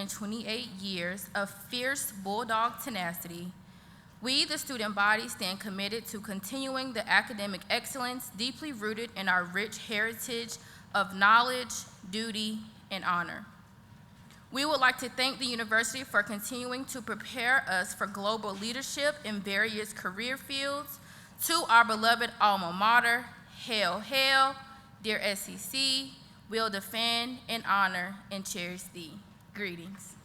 128 years of fierce bulldog tenacity, we, the student body, stand committed to continuing the academic excellence deeply rooted in our rich heritage of knowledge, duty, and honor. We would like to thank the university for continuing to prepare us for global leadership in various career fields. To our beloved alma mater, hail, hail, dear SEC, we'll defend and honor and cherish thee. Greetings.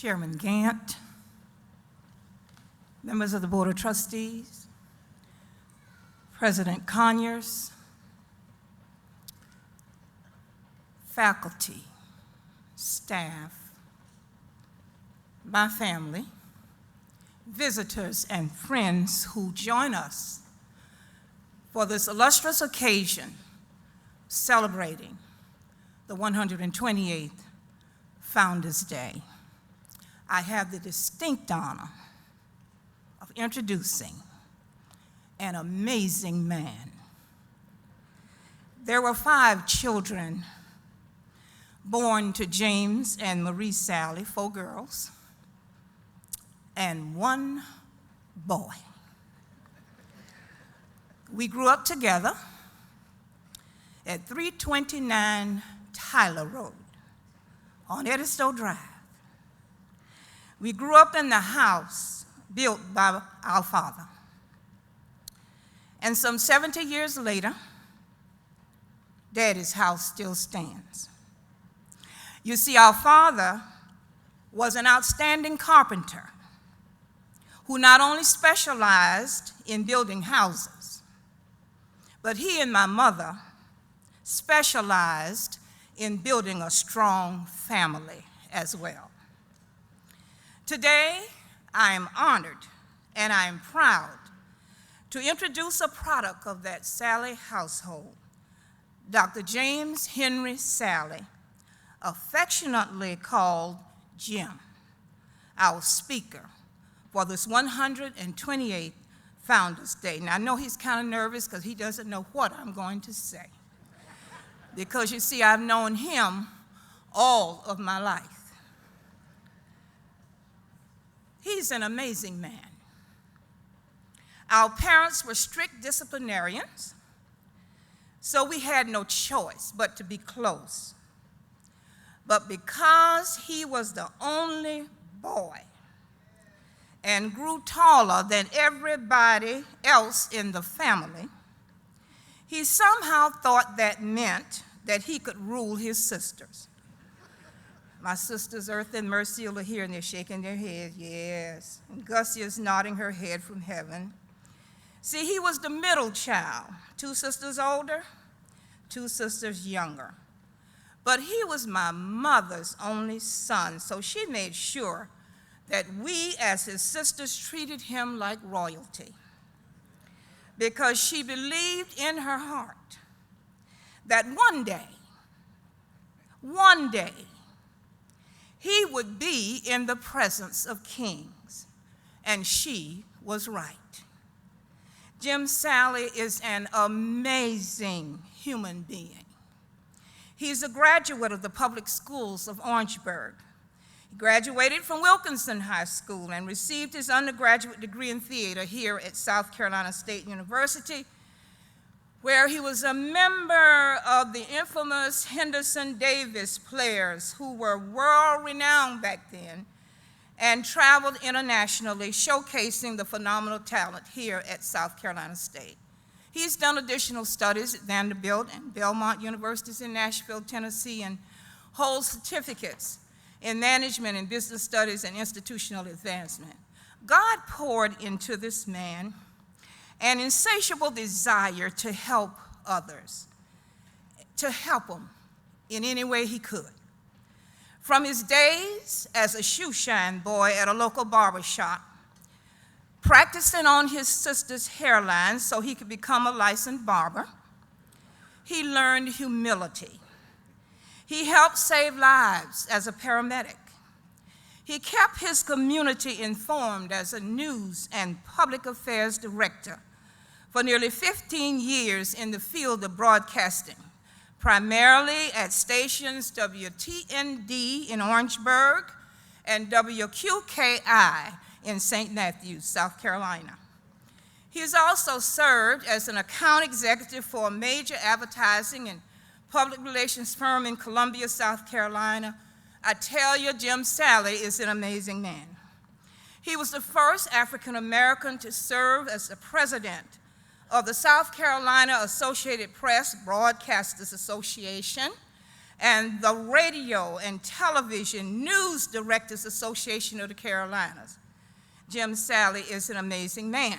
Chairman Gant, members of the Board of Trustees, President Conyers, faculty, staff, my family, visitors and friends who join us for this illustrious occasion celebrating the 128th Founders Day, I have the distinct honor of introducing an amazing man. There were 5 children born to James and Marie Sally, 4 girls, and 1 boy. We grew up together at 329 Tyler Road on Edisto Drive. We grew up in the house built by our father. And some 70 years later, Daddy's house still stands. You see, our father was an outstanding carpenter who not only specialized in building houses, but he and my mother specialized in building a strong family as well. Today, I am honored and I am proud to introduce a product of that Sally household, Dr. James Henry Sally, affectionately called Jim, our speaker for this 128th Founders Day. Now, I know he's kind of nervous because he doesn't know what I'm going to say. Because you see, I've known him all of my life. He's an amazing man. Our parents were strict disciplinarians, so we had no choice but to be close. But because he was the only boy and grew taller than everybody else in the family, he somehow thought that meant that he could rule his sisters. My sisters, Earth and Mercy, are here and they're shaking their heads, yes. And Gussie is nodding her head from heaven. See, he was the middle child, 2 sisters older, 2 sisters younger. But he was my mother's only son, so she made sure that we as his sisters treated him like royalty, because she believed in her heart that one day, he would be in the presence of kings, and she was right. Jim Sally is an amazing human being. He's a graduate of the public schools of Orangeburg. He graduated from Wilkinson High School and received his undergraduate degree in theater here at South Carolina State University, where he was a member of the infamous Henderson Davis Players, who were world-renowned back then and traveled internationally, showcasing the phenomenal talent here at South Carolina State. He's done additional studies at Vanderbilt and Belmont Universities in Nashville, Tennessee, and holds certificates in management and business studies and institutional advancement. God poured into this man an insatiable desire to help others, to help them in any way he could. From his days as a shoeshine boy at a local barber shop, practicing on his sister's hairline so he could become a licensed barber, he learned humility. He helped save lives as a paramedic. He kept his community informed as a news and public affairs director for nearly 15 years in the field of broadcasting, primarily at stations WTND in Orangeburg and WQKI in St. Matthews, South Carolina. He has also served as an account executive for a major advertising and public relations firm in Columbia, South Carolina. I tell you, Jim Sally is an amazing man. He was the first African American to serve as the president of the South Carolina Associated Press Broadcasters Association and the Radio and Television News Directors Association of the Carolinas. Jim Sally is an amazing man.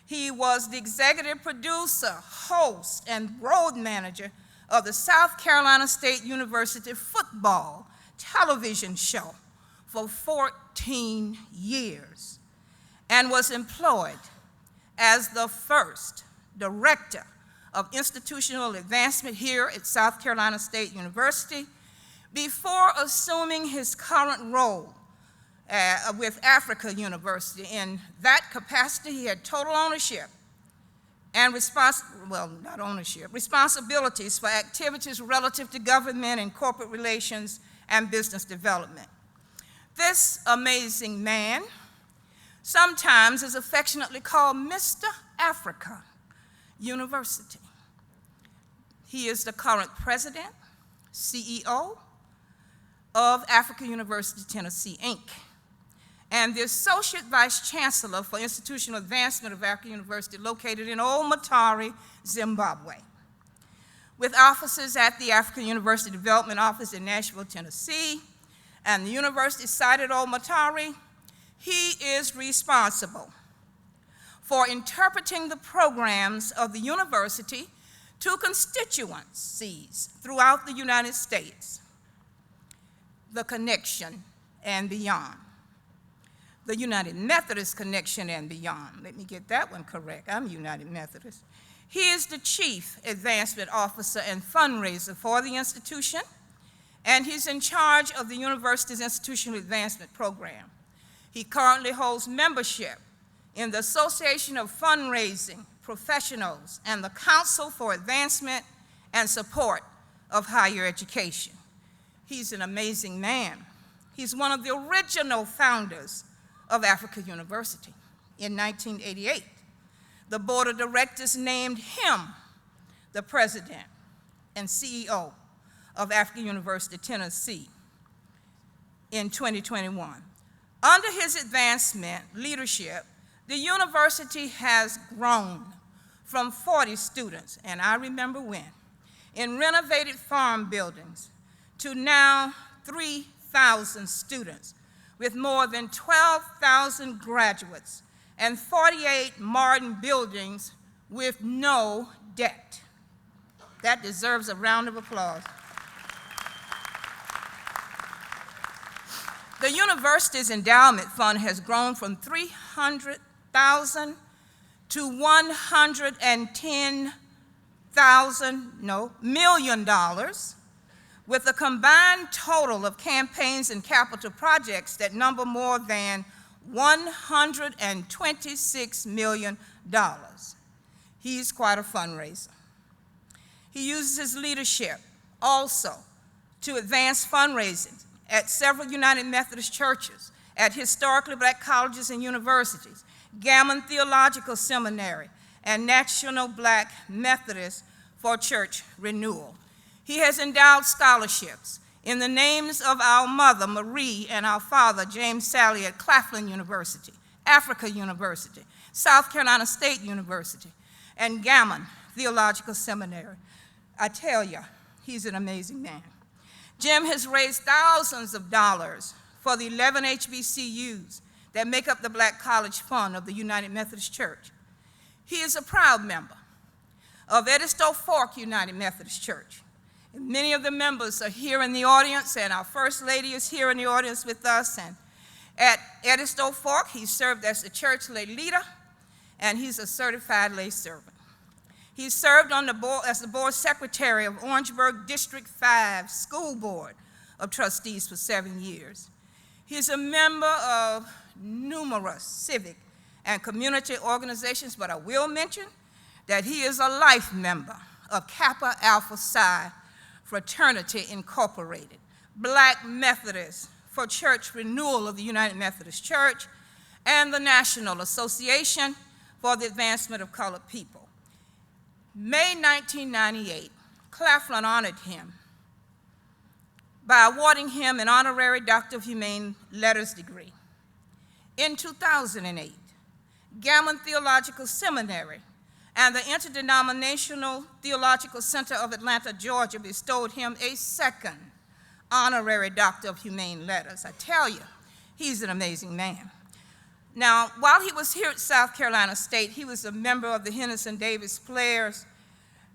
He was the executive producer, host, and road manager of the South Carolina State University football television show for 14 years and was employed as the first Director of Institutional Advancement here at South Carolina State University before assuming his current role with Africa University. In that capacity, he had total ownership and responsibilities for activities relative to government and corporate relations and business development. This amazing man sometimes is affectionately called Mr. Africa University. He is the current president, CEO of Africa University, Tennessee, Inc., and the Associate Vice Chancellor for Institutional Advancement of Africa University, located in Old Matari, Zimbabwe. With offices at the Africa University Development Office in Nashville, Tennessee, and the university site at Old Matari, he is responsible for interpreting the programs of the university to constituencies throughout the United States, the connection and beyond. The United Methodist connection and beyond. Let me get that one correct. I'm United Methodist. He is the Chief Advancement Officer and fundraiser for the institution, and he's in charge of the university's institutional advancement program. He currently holds membership in the Association of Fundraising Professionals and the Council for Advancement and Support of Higher Education. He's an amazing man. He's one of the original founders of Africa University. In 1988, the board of directors named him the president and CEO of Africa University, Tennessee in 2021. Under his advancement leadership, the university has grown from 40 students, and I remember when, in renovated farm buildings, to now 3,000 students, with more than 12,000 graduates and 48 modern buildings with no debt. That deserves a round of applause. The university's endowment fund has grown from $300,000 to $110 million, with a combined total of campaigns and capital projects that number more than $126 million. He's quite a fundraiser. He uses his leadership also to advance fundraising at several United Methodist churches, at historically black colleges and universities, Gammon Theological Seminary, and National Black Methodist for Church Renewal. He has endowed scholarships in the names of our mother, Marie, and our father, James Sally, at Claflin University, Africa University, South Carolina State University, and Gammon Theological Seminary. I tell you, he's an amazing man. Jim has raised thousands of dollars for the 11 HBCUs that make up the Black College Fund of the United Methodist Church. He is a proud member of Edisto Fork United Methodist Church. And many of the members are here in the audience, and our First Lady is here in the audience with us. And at Edisto Fork, he served as the church lay leader, and he's a certified lay servant. He served on the board as the board secretary of Orangeburg District 5 School Board of Trustees for 7 years. He's a member of numerous civic and community organizations, but I will mention that he is a life member of Kappa Alpha Psi Fraternity Incorporated, Black Methodist for Church Renewal of the United Methodist Church, and the National Association for the Advancement of Colored People. May 1998, Claflin honored him by awarding him an honorary Doctor of Humane Letters degree. In 2008, Gammon Theological Seminary and the Interdenominational Theological Center of Atlanta, Georgia, bestowed him a second honorary Doctor of Humane Letters. I tell you, he's an amazing man. Now, while he was here at South Carolina State, he was a member of the Henderson Davis Players,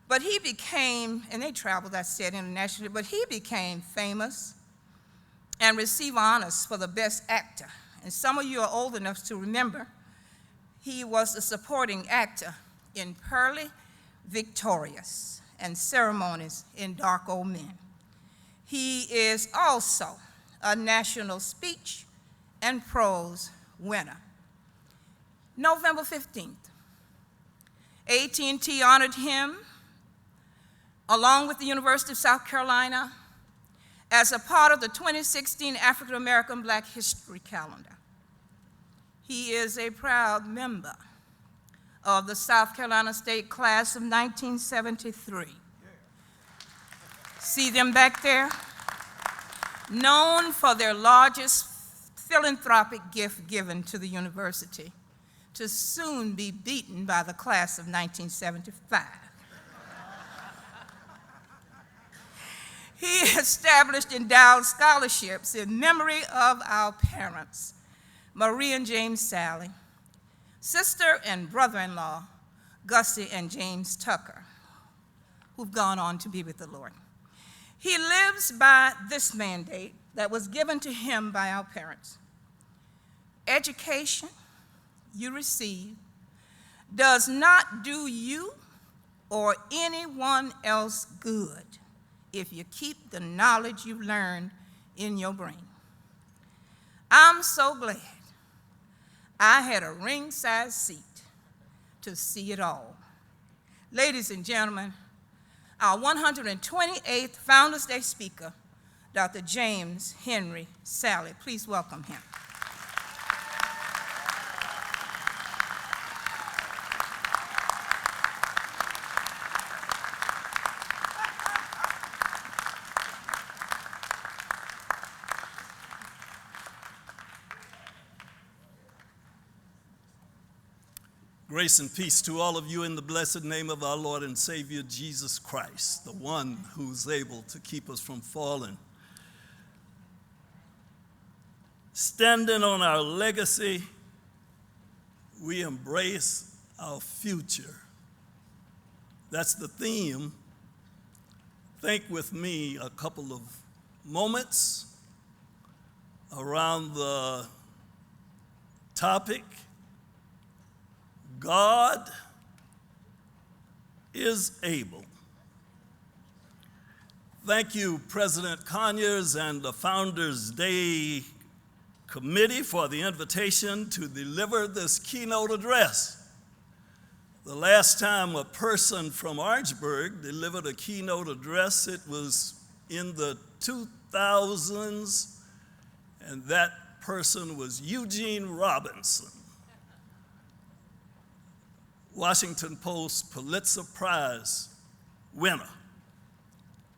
but he became, and they traveled, I said, internationally, but he became famous and received honors for the Best Actor. And some of you are old enough to remember he was the supporting actor in Pearly Victorious and ceremonies in Dark Old Men. He is also a national speech and prose winner. November 15th, AT&T honored him, along with the University of South Carolina, as a part of the 2016 African American Black History Calendar. He is a proud member of the South Carolina State Class of 1973. See them back there? Known for their largest philanthropic gift given to the university, to soon be beaten by the class of 1975. He established endowed scholarships in memory of our parents, Marie and James Sally, sister and brother-in-law, Gussie and James Tucker, who've gone on to be with the Lord. He lives by this mandate that was given to him by our parents. Education you receive does not do you or anyone else good if you keep the knowledge you've learned in your brain. I'm so glad I had a ringside seat to see it all. Ladies and gentlemen, our 128th Founders Day speaker, Dr. James Henry Sally. Please welcome him. Grace and peace to all of you in the blessed name of our Lord and Savior Jesus Christ, the one who's able to keep us from falling. Standing on our legacy, we embrace our future. That's the theme. Think with me a couple of moments around the topic. God is able. Thank you, President Conyers and the Founders Day Committee, for the invitation to deliver this keynote address. The last time a person from Orangeburg delivered a keynote address, it was in the 2000s, and that person was Eugene Robinson, Washington Post Pulitzer Prize winner.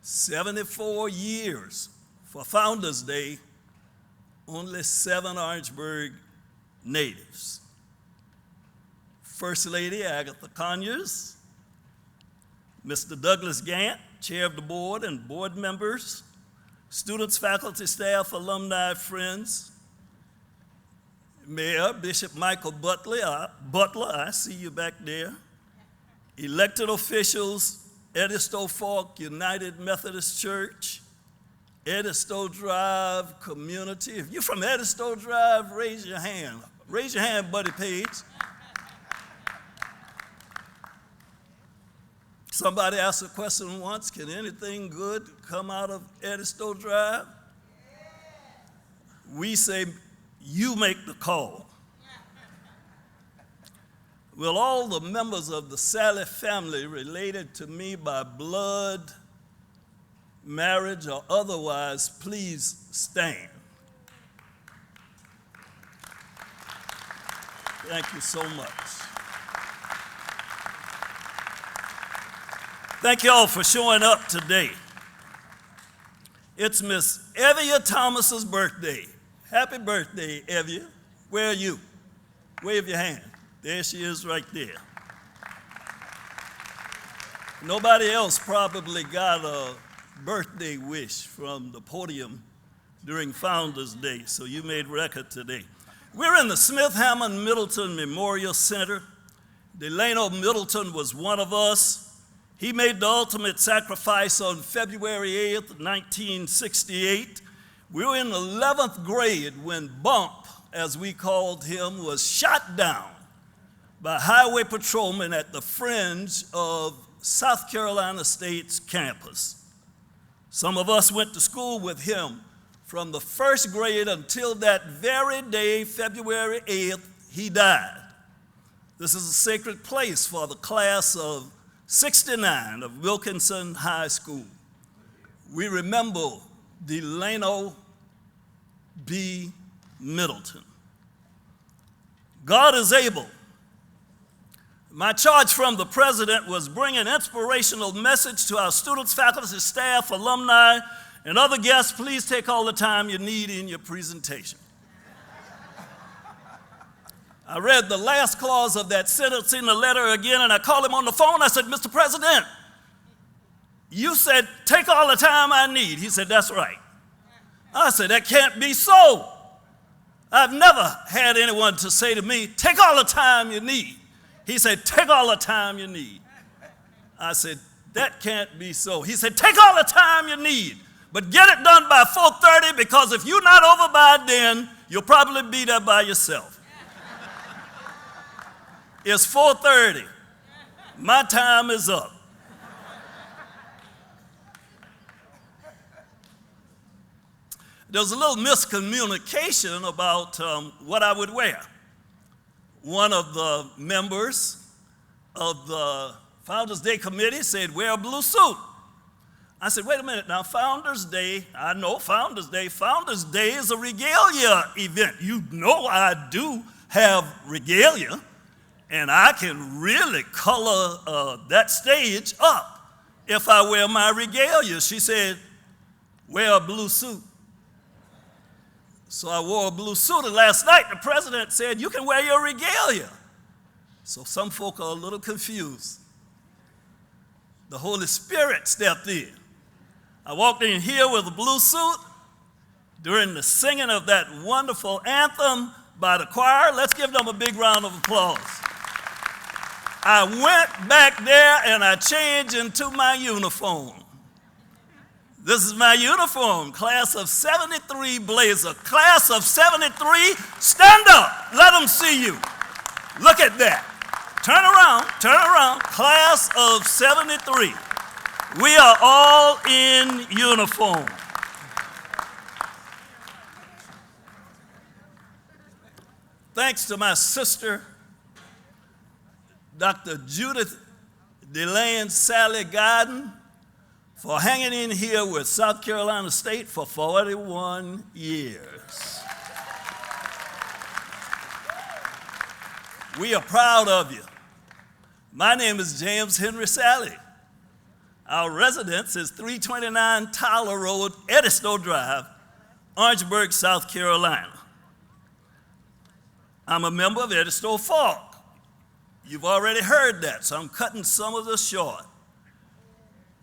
74 years for Founders Day, only 7 Orangeburg natives. First Lady Agatha Conyers, Mr. Douglas Gant, Chair of the Board and board members, students, faculty, staff, alumni, friends, Mayor Bishop Michael Butler, I see you back there. Elected officials, Edisto Falk United Methodist Church, Edisto Drive community. If you're from Edisto Drive, raise your hand. Raise your hand, Buddy Page. Somebody asked a question once, can anything good come out of Edisto Drive? We say, you make the call. Will all the members of the Sally family related to me by blood, marriage, or otherwise please stand? Thank you so much. Thank you all for showing up today. It's Miss Evia Thomas's birthday. Happy birthday, Evia. Where are you? Wave your hand. There she is right there. Nobody else probably got a birthday wish from the podium during Founders Day, so you made record today. We're in the Smith Hammond Middleton Memorial Center. Delano Middleton was one of us. He made the ultimate sacrifice on February 8th, 1968. We were in 11th grade when Bump, as we called him, was shot down by highway patrolmen at the fringe of South Carolina State's campus. Some of us went to school with him from the first grade until that very day, February 8th, he died. This is a sacred place for the class of '69 of Wilkinson High School. We remember Delano B. Middleton. God is able. My charge from the president was bring an inspirational message to our students, faculty, staff, alumni, and other guests. Please take all the time you need in your presentation. I read the last clause of that sentence in the letter again, and I called him on the phone. I said, Mr. President, you said, take all the time I need. He said, that's right. I said, that can't be so. I've never had anyone to say to me, take all the time you need. He said, take all the time you need. I said, that can't be so. He said, take all the time you need, but get it done by 4:30, because if you're not over by then, you'll probably be there by yourself. It's 4:30. My time is up. There was a little miscommunication about what I would wear. One of the members of the Founders Day Committee said, wear a blue suit. I said, wait a minute now, Founders Day, I know Founders Day. Founders Day is a regalia event. You know I do have regalia, and I can really color that stage up if I wear my regalia. She said, wear a blue suit. So I wore a blue suit, and last night the president said, you can wear your regalia. So some folk are a little confused. The Holy Spirit stepped in. I walked in here with a blue suit during the singing of that wonderful anthem by the choir. Let's give them a big round of applause. I went back there and I changed into my uniform. This is my uniform, class of '73 blazer. Class of '73, stand up, let them see you. Look at that. Turn around, class of '73. We are all in uniform. Thanks to my sister, Dr. Judith DeLane Sally Garden, for hanging in here with South Carolina State for 41 years. We are proud of you. My name is James Henry Sally. Our residence is 329 Tyler Road, Edisto Drive, Orangeburg, South Carolina. I'm a member of Edisto Fork. You've already heard that, so I'm cutting some of this short.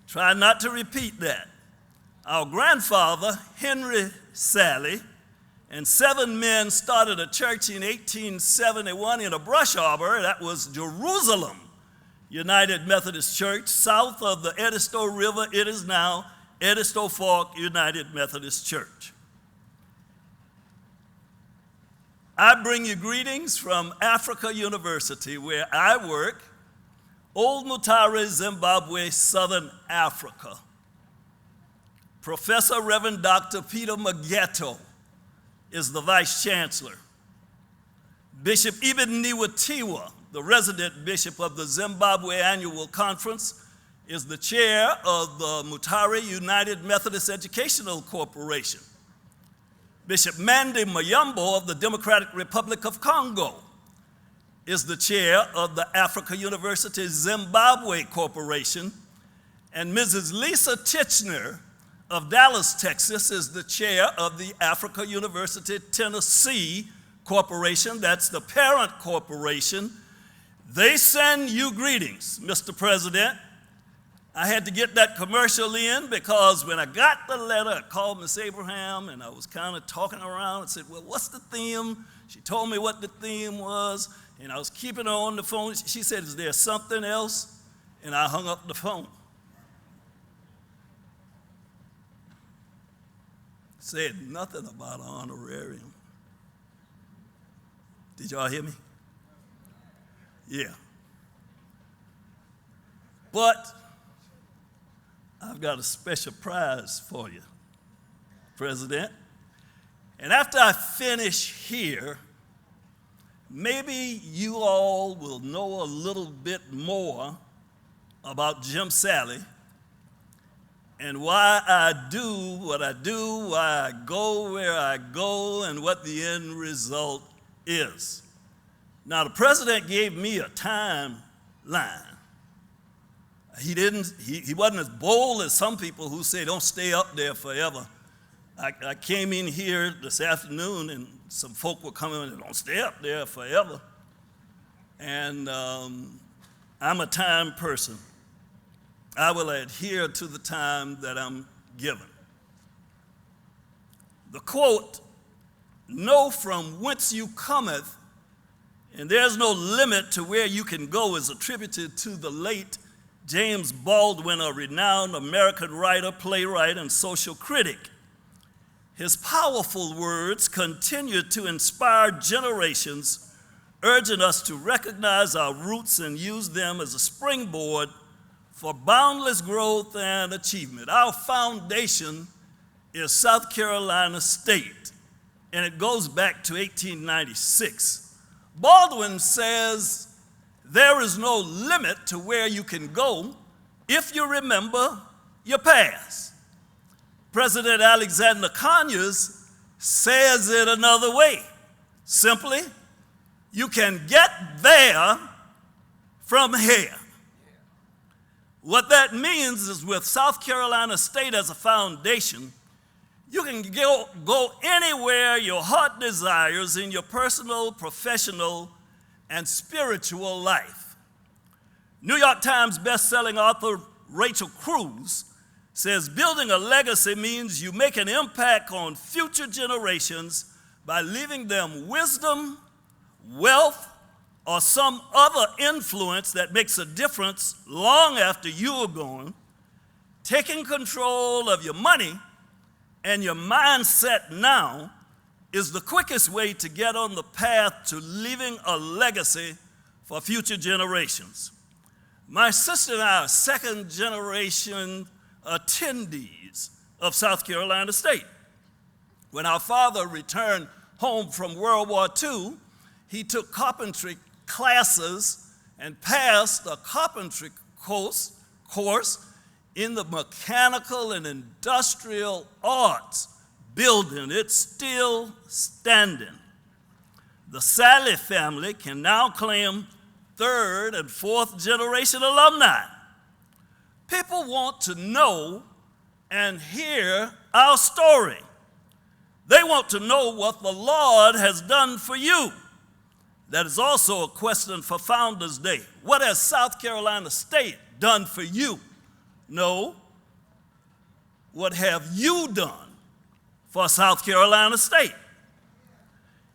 Try not to repeat that. Our grandfather, Henry Sally, and 7 men started a church in 1871 in a brush arbor. That was Jerusalem United Methodist Church. South of the Edisto River, it is now Edisto Fork United Methodist Church. I bring you greetings from Africa University, where I work, Old Mutare, Zimbabwe, Southern Africa. Professor Reverend Dr. Peter Mageto is the Vice Chancellor. Bishop Ibn Niwatiwa, the resident bishop of the Zimbabwe Annual Conference, is the chair of the Mutare United Methodist Educational Corporation. Bishop Mandy Mayumbo of the Democratic Republic of Congo is the chair of the Africa University Zimbabwe Corporation, and Mrs. Lisa Titchener of Dallas, Texas is the chair of the Africa University Tennessee Corporation. That's the parent corporation. They send you greetings, Mr. President. I had to get that commercial in because when I got the letter, I called Miss Abraham and I was kind of talking around and said, well, what's the theme? She told me what the theme was, and I was keeping her on the phone. She said, is there something else? And I hung up the phone. Said nothing about an honorarium. Did y'all hear me? Yeah. But I've got a special prize for you, President. And after I finish here, maybe you all will know a little bit more about Jim Sally and why I do what I do, why I go where I go, and what the end result is. Now, the president gave me a timeline. He wasn't as bold as some people who say don't stay up there forever. I came in here this afternoon and some folk were coming and don't stay up there forever. And I'm a time person. I will adhere to the time that I'm given. The quote, "Know from whence you cometh, and there's no limit to where you can go," is attributed to the late James Baldwin, a renowned American writer, playwright, and social critic. His powerful words continue to inspire generations, urging us to recognize our roots and use them as a springboard for boundless growth and achievement. Our foundation is South Carolina State, and it goes back to 1896. Baldwin says, "There is no limit to where you can go if you remember your past." President Alexander Conyers says it another way. Simply, you can get there from here. What that means is with South Carolina State as a foundation, you can go anywhere your heart desires in your personal, professional, and spiritual life. New York Times best-selling author Rachel Cruz says building a legacy means you make an impact on future generations by leaving them wisdom, wealth, or some other influence that makes a difference long after you are gone. Taking control of your money and your mindset now is the quickest way to get on the path to leaving a legacy for future generations. My sister and I are second-generation attendees of South Carolina State. When our father returned home from World War II, he took carpentry classes and passed a carpentry course in the mechanical and industrial arts building. It's still standing. The Sally family can now claim third and fourth generation alumni. People want to know and hear our story. They want to know what the Lord has done for you. That is also a question for Founders Day. What has South Carolina State done for you? No. What have you done for South Carolina State?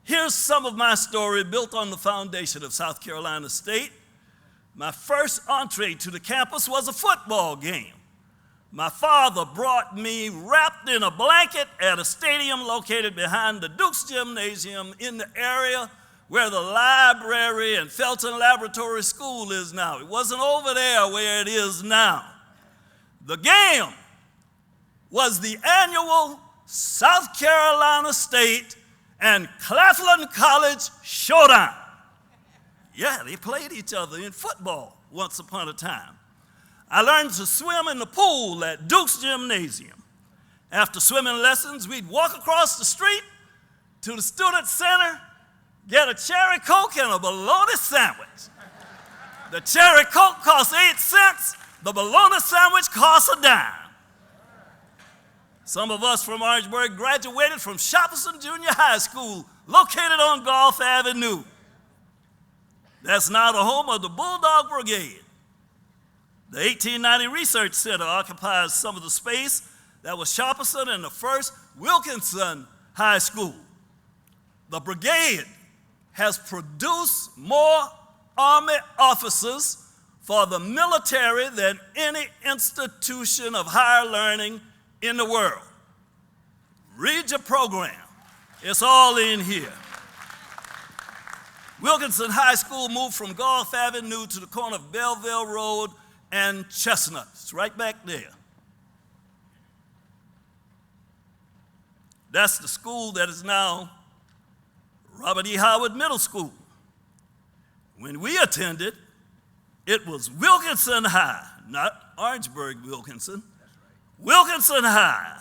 Here's some of my story built on the foundation of South Carolina State. My first entree to the campus was a football game. My father brought me wrapped in a blanket at a stadium located behind the Duke's Gymnasium in the area where the library and Felton Laboratory School is now. It wasn't over there where it is now. The game was the annual South Carolina State and Claflin College showdown. Yeah, they played each other in football once upon a time. I learned to swim in the pool at Duke's Gymnasium. After swimming lessons, we'd walk across the street to the student center, get a cherry Coke and a bologna sandwich. The cherry Coke cost 8 cents. The bologna sandwich cost a dime. Some of us from Orangeburg graduated from Shopperson Junior High School, located on Gulf Avenue. That's now the home of the Bulldog Brigade. The 1890 Research Center occupies some of the space that was Shopperson and the first Wilkinson High School. The brigade has produced more Army officers for the military than any institution of higher learning in the world. Read your program. It's all in here. Wilkinson High School moved from Gulf Avenue to the corner of Belleville Road and Chestnut. It's right back there. That's the school that is now Robert E. Howard Middle School. When we attended, it was Wilkinson High, not Orangeburg Wilkinson. Wilkinson High,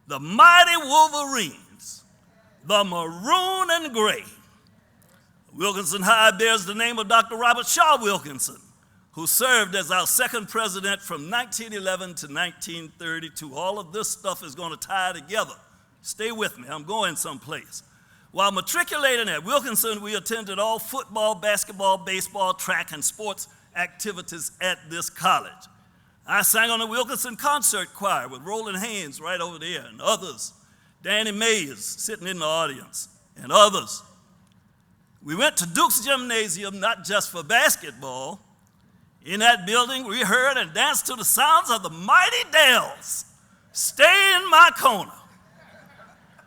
the mighty Wolverines, the maroon and gray. Wilkinson High bears the name of Dr. Robert Shaw Wilkinson, who served as our second president from 1911 to 1932. All of this stuff is going to tie together. Stay with me, I'm going someplace. While matriculating at Wilkinson, we attended all football, basketball, baseball, track, and sports activities at this college. I sang on the Wilkinson concert choir with Roland Haynes right over there and others. Danny Mays sitting in the audience and others. We went to Duke's Gymnasium not just for basketball. In that building, we heard and danced to the sounds of the Mighty Dells. Stay in my corner.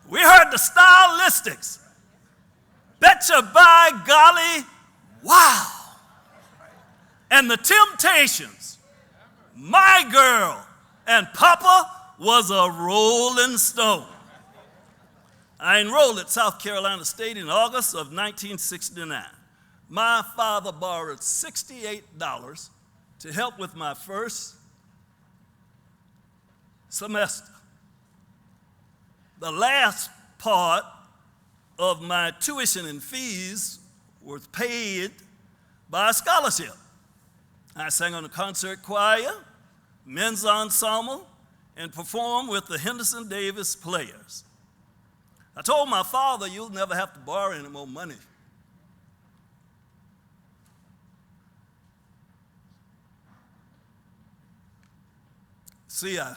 We heard the Stylistics. Betcha by golly, wow. And the Temptations. My girl. And Papa was a Rolling Stone. I enrolled at South Carolina State in August of 1969. My father borrowed $68 to help with my first semester. The last part of my tuition and fees was paid by a scholarship. I sang on the concert choir, men's ensemble, and performed with the Henderson Davis Players. I told my father, you'll never have to borrow any more money. See, I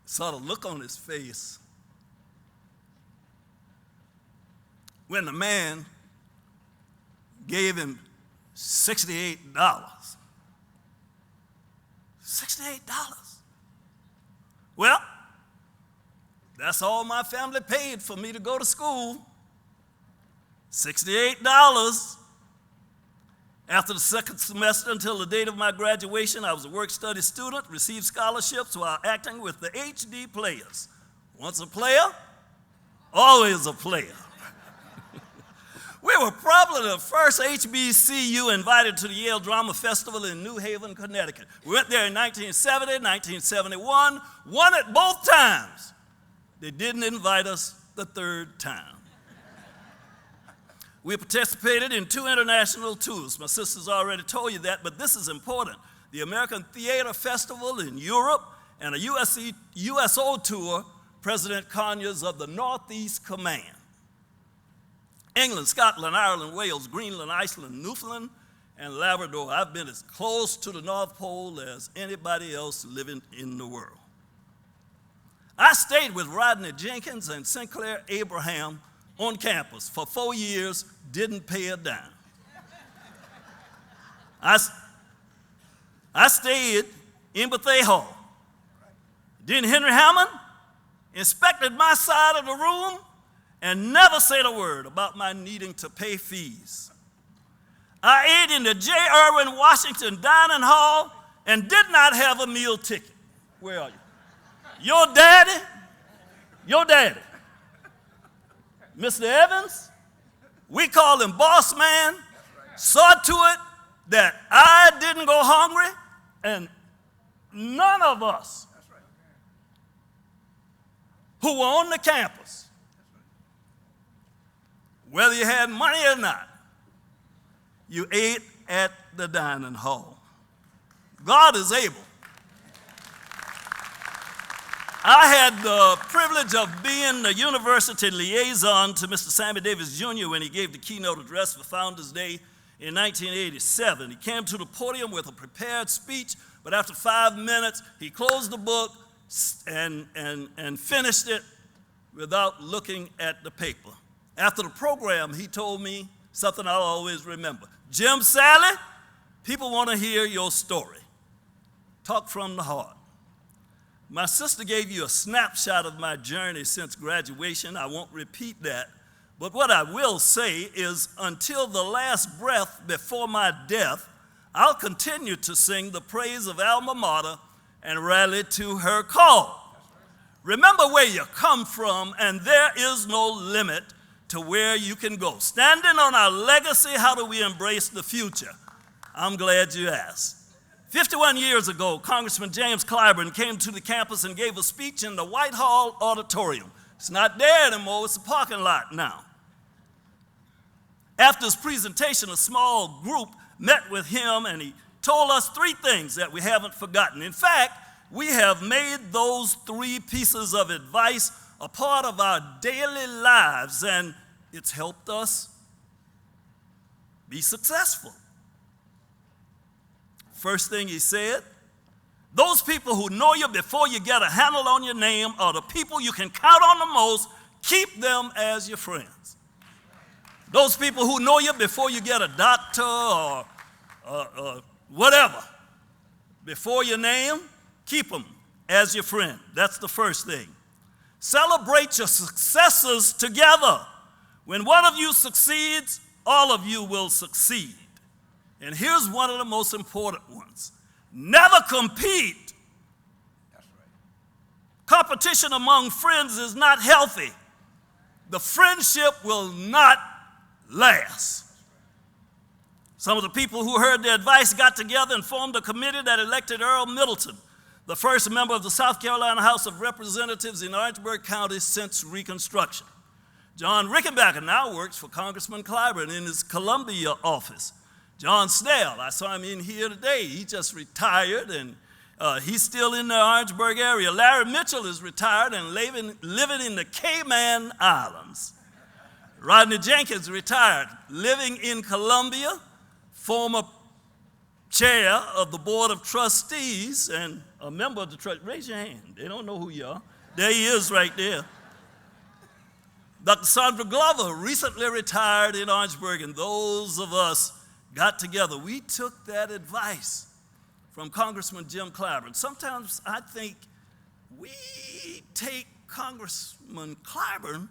saw the look on his face when the man gave him $68. $68. Well, that's all my family paid for me to go to school. $68. After the second semester until the date of my graduation, I was a work-study student, received scholarships while acting with the HD Players. Once a player, always a player. We were probably the first HBCU invited to the Yale Drama Festival in New Haven, Connecticut. We went there in 1970, 1971, won it both times. They didn't invite us the third time. We participated in 2 international tours. My sister's already told you that, but this is important. The American Theater Festival in Europe and a USO tour, President Conyers of the Northeast Command. England, Scotland, Ireland, Wales, Greenland, Iceland, Newfoundland, and Labrador. I've been as close to the North Pole as anybody else living in the world. I stayed with Rodney Jenkins and Sinclair Abraham on campus for 4 years, didn't pay a dime. I stayed in Bethea Hall. Dean Henry Hammond inspected my side of the room and never said a word about my needing to pay fees. I ate in the J. Irwin Washington Dining Hall and did not have a meal ticket. Where are you? Your daddy, Mr. Evans, we call him boss man, saw to it that I didn't go hungry, and none of us who were on the campus, whether you had money or not, you ate at the dining hall. God is able. I had the privilege of being the university liaison to Mr. Sammy Davis Jr. when he gave the keynote address for Founders Day in 1987. He came to the podium with a prepared speech, but after 5 minutes, he closed the book and finished it without looking at the paper. After the program, he told me something I'll always remember. Jim Sally, people want to hear your story. Talk from the heart. My sister gave you a snapshot of my journey since graduation. I won't repeat that, But what I will say is, until the last breath before my death, I'll continue to sing the praise of alma mater and rally to her call. Remember where you come from, and there is no limit to where you can go. Standing on our legacy, how do we embrace the future? I'm glad you asked. 51 years ago, Congressman James Clyburn came to the campus and gave a speech in the Whitehall Auditorium. It's not there anymore, it's a parking lot now. After his presentation, a small group met with him, and he told us 3 things that we haven't forgotten. In fact, we have made those 3 pieces of advice a part of our daily lives, and it's helped us be successful. First thing he said, those people who know you before you get a handle on your name are the people you can count on the most. Keep them as your friends. Those people who know you before you get a doctor or whatever, before your name, keep them as your friend. That's the first thing. Celebrate your successes together. When one of you succeeds, all of you will succeed. And here's one of the most important ones. Never compete. That's right. Competition among friends is not healthy. The friendship will not last. Some of the people who heard the advice got together and formed a committee that elected Earl Middleton, the first member of the South Carolina House of Representatives in Orangeburg County since Reconstruction. John Rickenbacker now works for Congressman Clyburn in his Columbia office. John Snell, I saw him in here today. He just retired, and he's still in the Orangeburg area. Larry Mitchell is retired and living in the Cayman Islands. Rodney Jenkins retired, living in Columbia, former chair of the Board of Trustees and a member of the trust. Raise your hand. They don't know who you are. There he is right there. Dr. Sandra Glover recently retired in Orangeburg, and those of us got together. We took that advice from Congressman Jim Clyburn. Sometimes I think we take Congressman Clyburn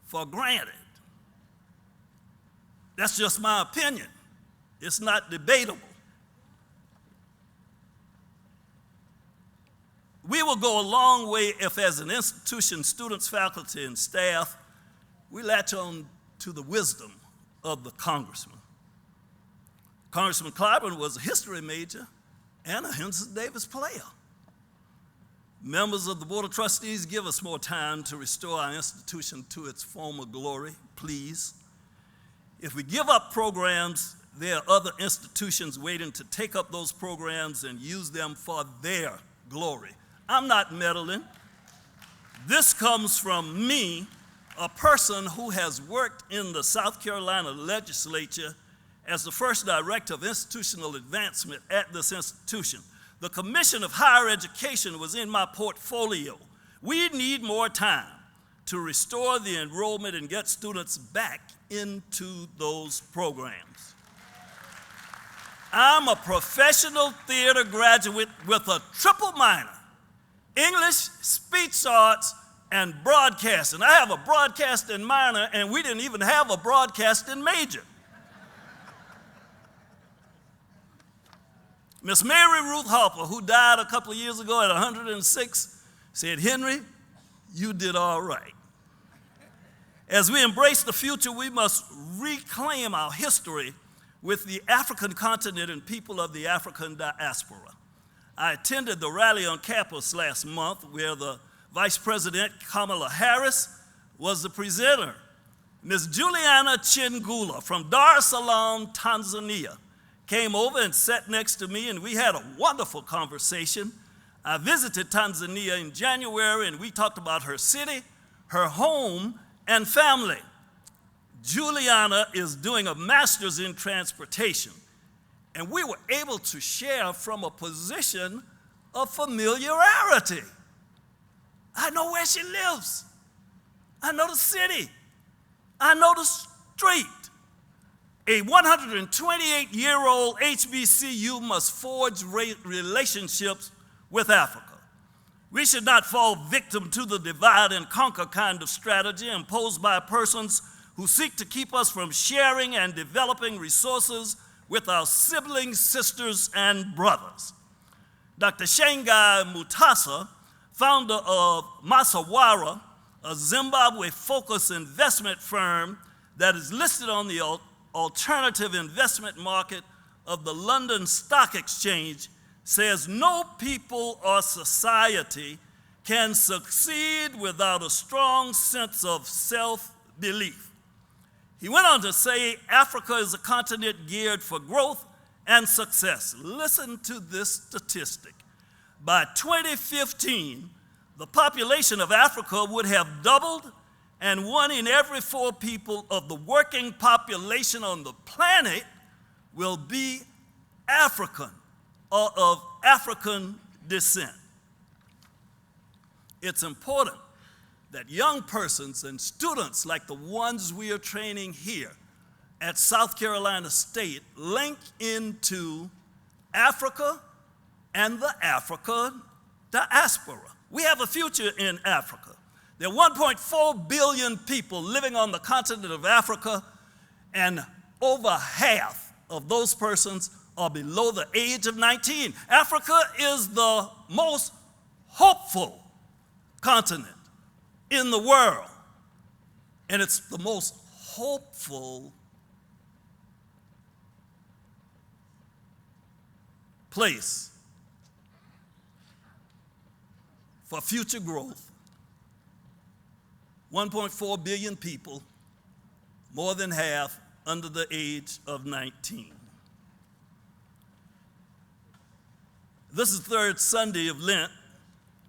for granted. That's just my opinion. It's not debatable. We will go a long way if, as an institution, students, faculty, and staff, we latch on to the wisdom of the congressman. Congressman Clyburn was a history major and a Henson Davis player. Members of the Board of Trustees, give us more time to restore our institution to its former glory, please. If we give up programs, there are other institutions waiting to take up those programs and use them for their glory. I'm not meddling. This comes from me, a person who has worked in the South Carolina legislature as the first director of institutional advancement at this institution. The Commission of Higher Education was in my portfolio. We need more time to restore the enrollment and get students back into those programs. I'm a professional theater graduate with a triple minor, English, speech arts, and broadcasting. I have a broadcasting minor, and we didn't even have a broadcasting major. Miss Mary Ruth Harper, who died a couple of years ago at 106, said, "Henry, you did all right." As we embrace the future, we must reclaim our history with the African continent and people of the African diaspora. I attended the rally on campus last month where the Vice President Kamala Harris was the presenter. Ms. Juliana Chingula from Dar es Salaam, Tanzania, came over and sat next to me, and we had a wonderful conversation. I visited Tanzania in January, and we talked about her city, her home, and family. Juliana is doing a master's in transportation, and we were able to share from a position of familiarity. I know where she lives. I know the city. I know the street. A 128-year-old HBCU must forge relationships with Africa. We should not fall victim to the divide and conquer kind of strategy imposed by persons who seek to keep us from sharing and developing resources with our siblings, sisters, and brothers. Dr. Shanghai Mutasa, founder of Masawara, a Zimbabwe-focused investment firm that is listed on the alternative investment market of the London Stock Exchange, says no people or society can succeed without a strong sense of self-belief. He went on to say Africa is a continent geared for growth and success. Listen to this statistic. By 2015, the population of Africa would have doubled, and 1 in every 4 people of the working population on the planet will be African or of African descent. It's important that young persons and students like the ones we are training here at South Carolina State link into Africa and the Africa diaspora. We have a future in Africa. There are 1.4 billion people living on the continent of Africa, and over half of those persons are below the age of 19. Africa is the most hopeful continent in the world, and it's the most hopeful place for future growth. 1.4 billion people, more than half under the age of 19. This is the third Sunday of Lent.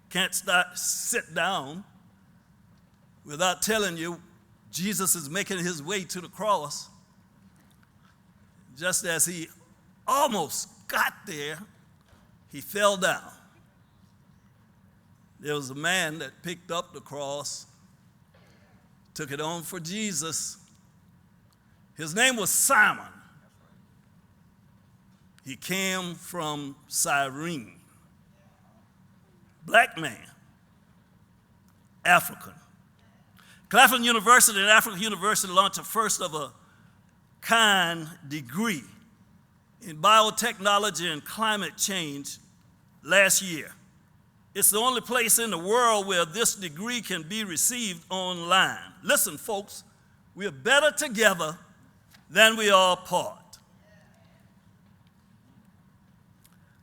Can't sit down without telling you Jesus is making his way to the cross. Just as he almost got there, he fell down. There was a man that picked up the cross, took it on for Jesus. His name was Simon. He came from Cyrene. Black man, African. Claflin University and African University launched a first of a kind degree in biotechnology and climate change last year. It's the only place in the world where this degree can be received online. Listen, folks, we're better together than we are apart.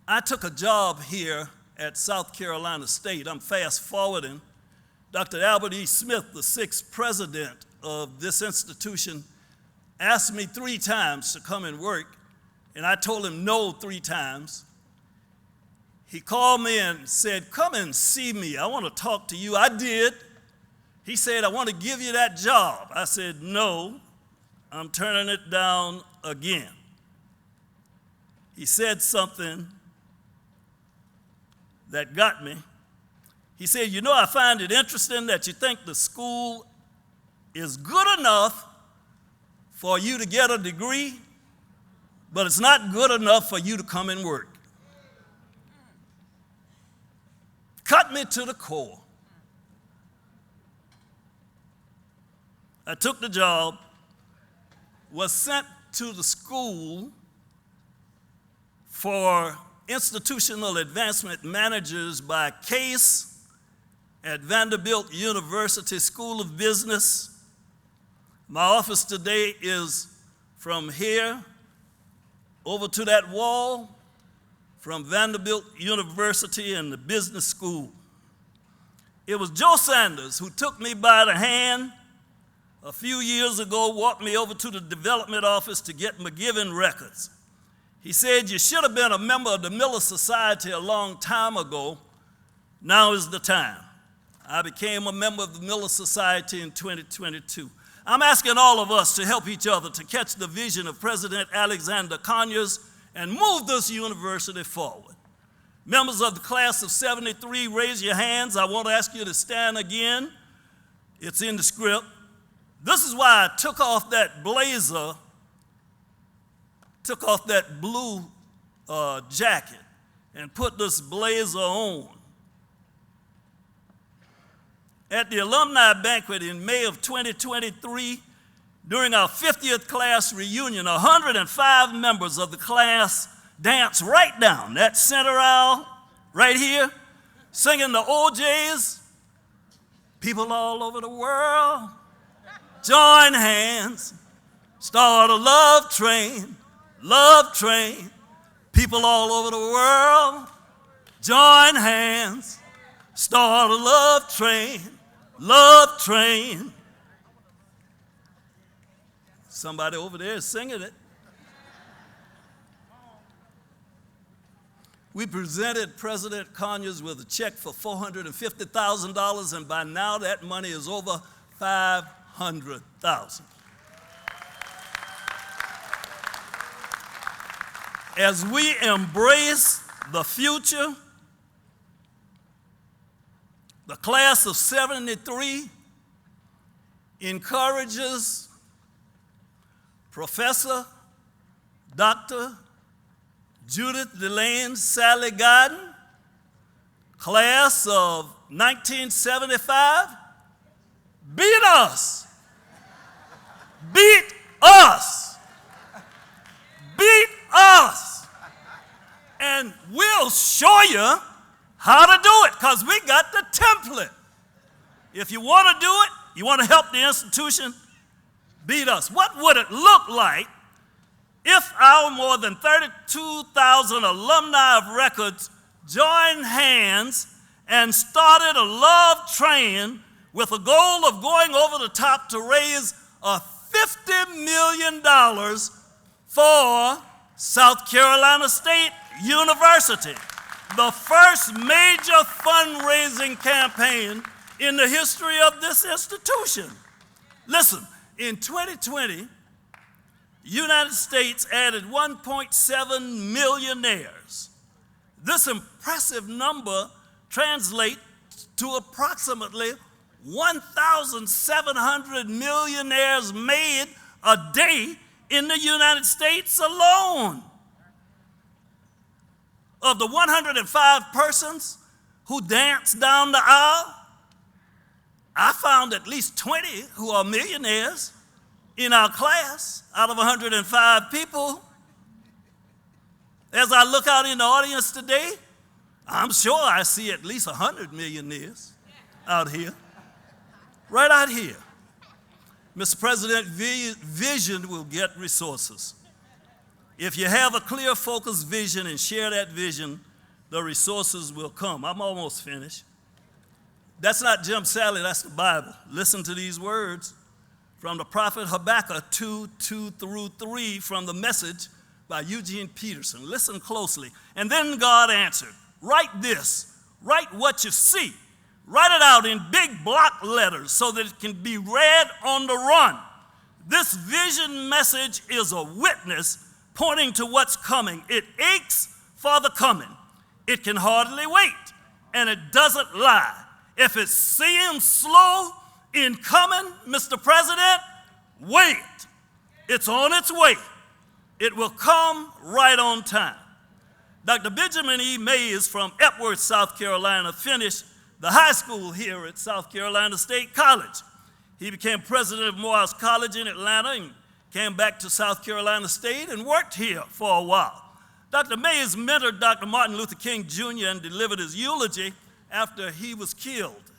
I took a job here at South Carolina State. I'm fast forwarding. Dr. Albert E. Smith, the 6th president of this institution, asked me 3 times to come and work, and I told him no 3 times. He called me and said, "Come and see me. I want to talk to you." I did. He said, "I want to give you that job." I said, "No, I'm turning it down again." He said something that got me. He said, "You know, I find it interesting that you think the school is good enough for you to get a degree, but it's not good enough for you to come and work." Cut me to the core. I took the job, was sent to the school for institutional advancement managers by Case at Vanderbilt University School of Business. My office today is from here over to that wall, from Vanderbilt University and the business school. It was Joe Sanders who took me by the hand a few years ago, walked me over to the development office to get McGivin records. He said, "You should have been a member of the Miller Society a long time ago. Now is the time." I became a member of the Miller Society in 2022. I'm asking all of us to help each other to catch the vision of President Alexander Conyers and move this university forward. Members of the class of 73, raise your hands. I want to ask you to stand again. It's in the script. This is why I took off that blazer, took off that blue jacket, and put this blazer on. At the alumni banquet in May of 2023, During our 50th class reunion, 105 members of the class danced right down that center aisle, right here, singing the OJs. People all over the world, join hands, start a love train, love train. People all over the world, join hands, start a love train, love train. Somebody over there is singing it. We presented President Conyers with a check for $450,000, and by now that money is over $500,000. As we embrace the future, the class of '73 encourages Professor Dr. Judith Delane Sally Godden, class of 1975, beat us. Beat us. Beat us. And we'll show you how to do it, because we got the template. If you want to do it, you want to help the institution, beat us. What would it look like if our more than 32,000 alumni of Records joined hands and started a love train with a goal of going over the top to raise $50 million for South Carolina State University, the first major fundraising campaign in the history of this institution? Listen, in 2020, the United States added 1.7 millionaires. This impressive number translates to approximately 1,700 millionaires made a day in the United States alone. Of the 105 persons who danced down the aisle, I found at least 20 who are millionaires in our class out of 105 people. As I look out in the audience today, I'm sure I see at least 100 millionaires out here, right out here. Mr. President, vision will get resources. If you have a clear, focused vision and share that vision, the resources will come. I'm almost finished. That's not Jim Sally, that's the Bible. Listen to these words from the prophet Habakkuk 2:2-3 from the Message by Eugene Peterson. Listen closely. And then God answered, write this, write what you see. Write it out in big block letters so that it can be read on the run. This vision message is a witness pointing to what's coming. It aches for the coming. It can hardly wait, and it doesn't lie. If it seems slow in coming, Mr. President, wait. It's on its way. It will come right on time. Dr. Benjamin E. Mays from Epworth, South Carolina, finished the high school here at South Carolina State College. He became president of Morehouse College in Atlanta and came back to South Carolina State and worked here for a while. Dr. Mays mentored Dr. Martin Luther King Jr. and delivered his eulogy after he was killed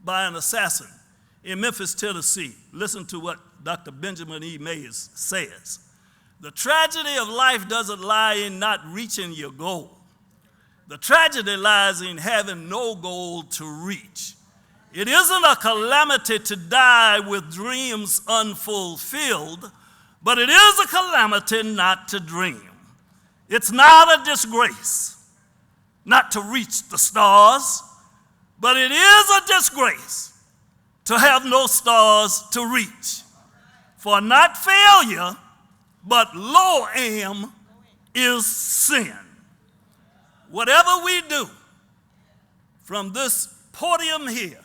by an assassin in Memphis, Tennessee. Listen to what Dr. Benjamin E. Mays says. The tragedy of life doesn't lie in not reaching your goal. The tragedy lies in having no goal to reach. It isn't a calamity to die with dreams unfulfilled, but it is a calamity not to dream. It's not a disgrace not to reach the stars, but it is a disgrace to have no stars to reach. For not failure, but low aim is sin. Whatever we do from this podium here,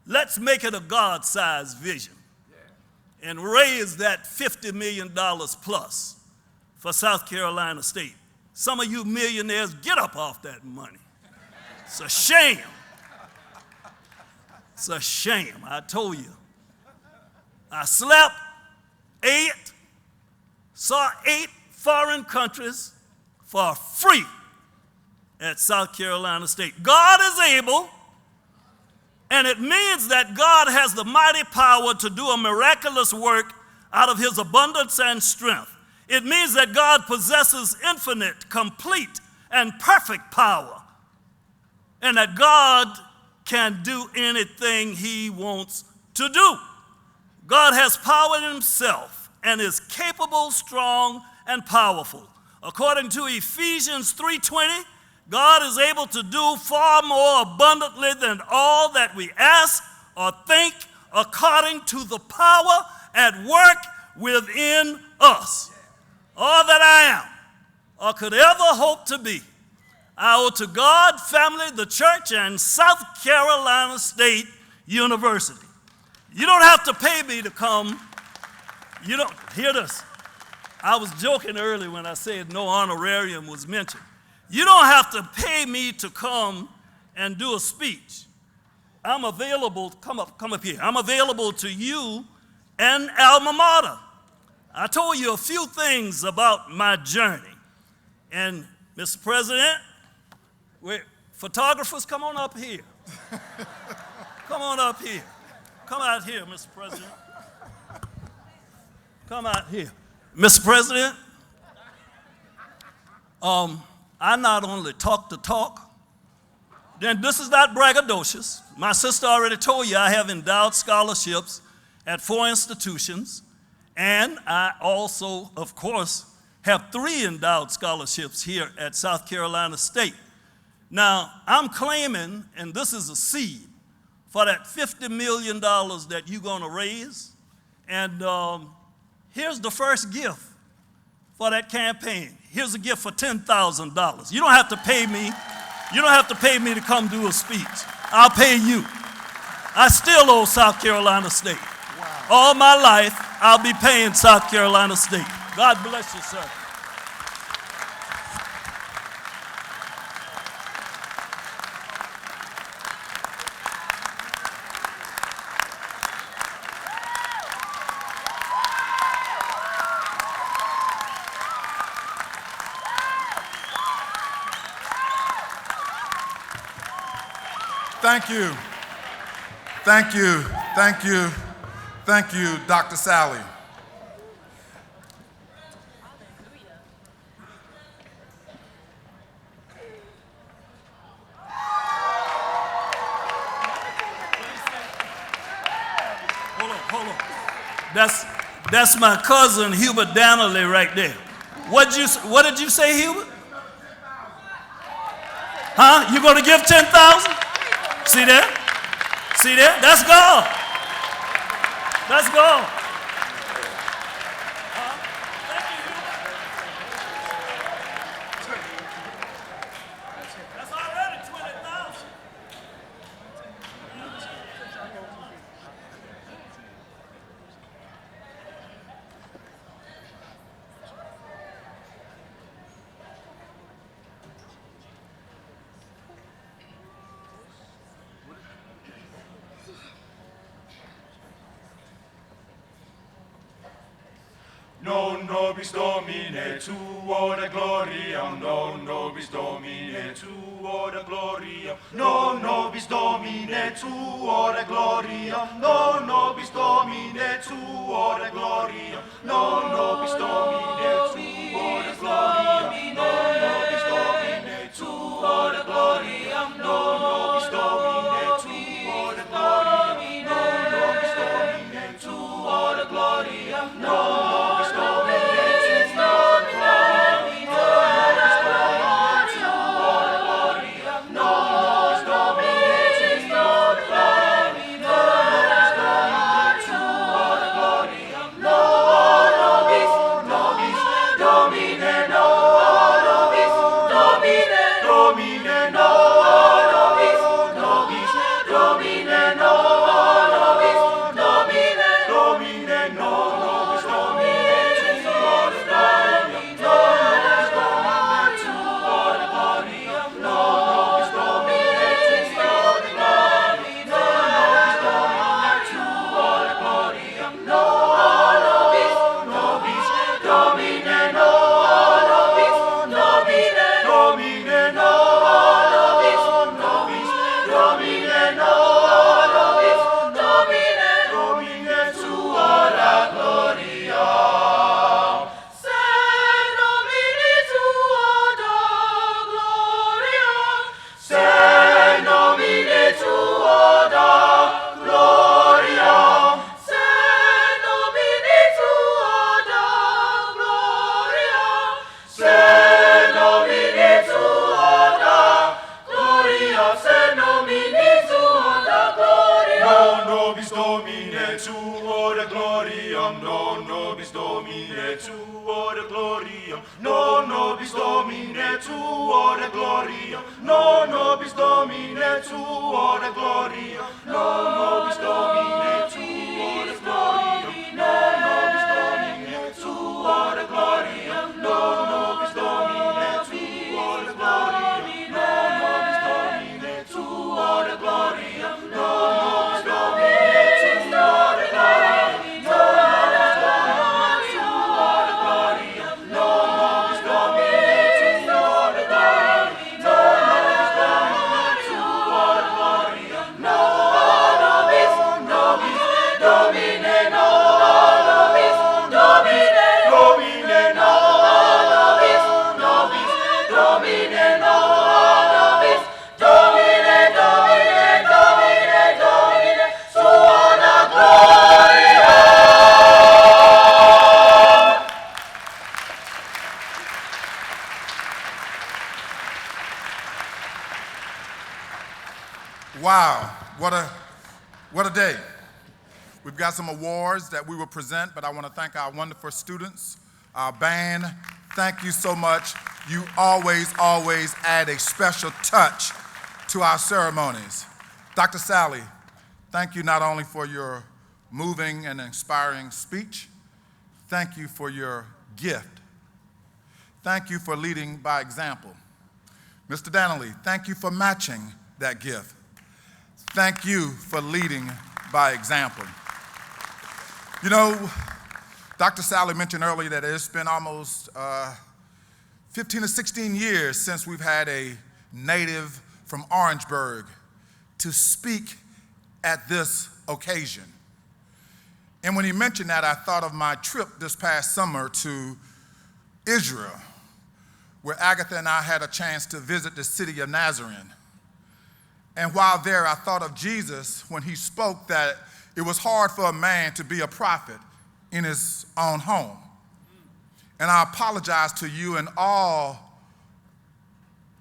let's make it a God-sized vision and raise that $50 million plus for South Carolina State. Some of you millionaires, get up off that money. It's a shame. It's a shame. I told you. I slept, ate, saw 8 foreign countries for free at South Carolina State. God is able, and it means that God has the mighty power to do a miraculous work out of his abundance and strength. It means that God possesses infinite, complete, and perfect power, and that God can do anything he wants to do. God has power in himself and is capable, strong, and powerful. According to Ephesians 3:20, God is able to do far more abundantly than all that we ask or think, according to the power at work within us. All that I am or could ever hope to be, I owe to God, family, the church, and South Carolina State University. You don't have to pay me to come. You don't, hear this. I was joking earlier when I said no honorarium was mentioned. You don't have to pay me to come and do a speech. I'm available, come up here. I'm available to you and alma mater. I told you a few things about my journey. And Mr. President, photographers, come on up here. Come on up here. Come out here, Mr. President. Come out here. Mr. President, I not only talk the talk, then this is not braggadocious. My sister already told you I have endowed scholarships at 4 institutions, and I also, of course, have 3 endowed scholarships here at South Carolina State. Now, I'm claiming, and this is a seed, for that $50 million that you're going to raise, and here's the first gift for that campaign. Here's a gift for $10,000. You don't have to pay me. You don't have to pay me to come do a speech. I'll pay you. I still owe South Carolina State. Wow. All my life, I'll be paying South Carolina State. God bless you, sir. Thank you. Thank you. Thank you. Thank you, Dr. Sally. Hold on. That's my cousin Hubert Dannelly right there. What did you say, Hubert? Huh? You gonna give 10,000? See that? See that? That's God. That's God. That's already 20,000. Non nobis Domine tuo de gloriam, non nobis Domine tuo de gloriam, non nobis Domine tuo de gloriam, non nobis Domine tuo de gloriam, non nobis Domine tuo de gloriam, non nobis Domine tuo de gloriam, non nobis Domine tuo de gloriam, non nobis Domine tuo de gloriam, non gloriam, no nobis Domine tuore gloriam, no nobis Domine tuore gloriam, no nobis Domine tuore gloriam, no nobis Domine tuore gloriam, no nobis Domine tuore gloriam, no nobis Domine tuore gloriam, no nobis Domine tuore gloriam, no nobis Domine tuore gloriam, no nobis Domine tuore gloriam, no nobis Domine tuore gloriam, no nobis nobis Domine, no nobis Domine, Domine, no nobis nobis Domine, no nobis Domine, Domine, Domine, Domine, suona gloria. Wow, what a day. We've got some awards that we will present, but I want to thank our wonderful students, our band. Thank you so much. You always add a special touch to our ceremonies. Dr. Sally, thank you not only for your moving and inspiring speech, thank you for your gift. Thank you for leading by example. Mr. Danley, thank you for matching that gift. Thank you for leading by example. You know, Dr. Sally mentioned earlier that it's been almost 15 to 16 years since we've had a native from Orangeburg to speak at this occasion. And when he mentioned that, I thought of my trip this past summer to Israel, where Agatha and I had a chance to visit the city of Nazareth. And while there, I thought of Jesus when he spoke that it was hard for a man to be a prophet in his own home. And I apologize to you and all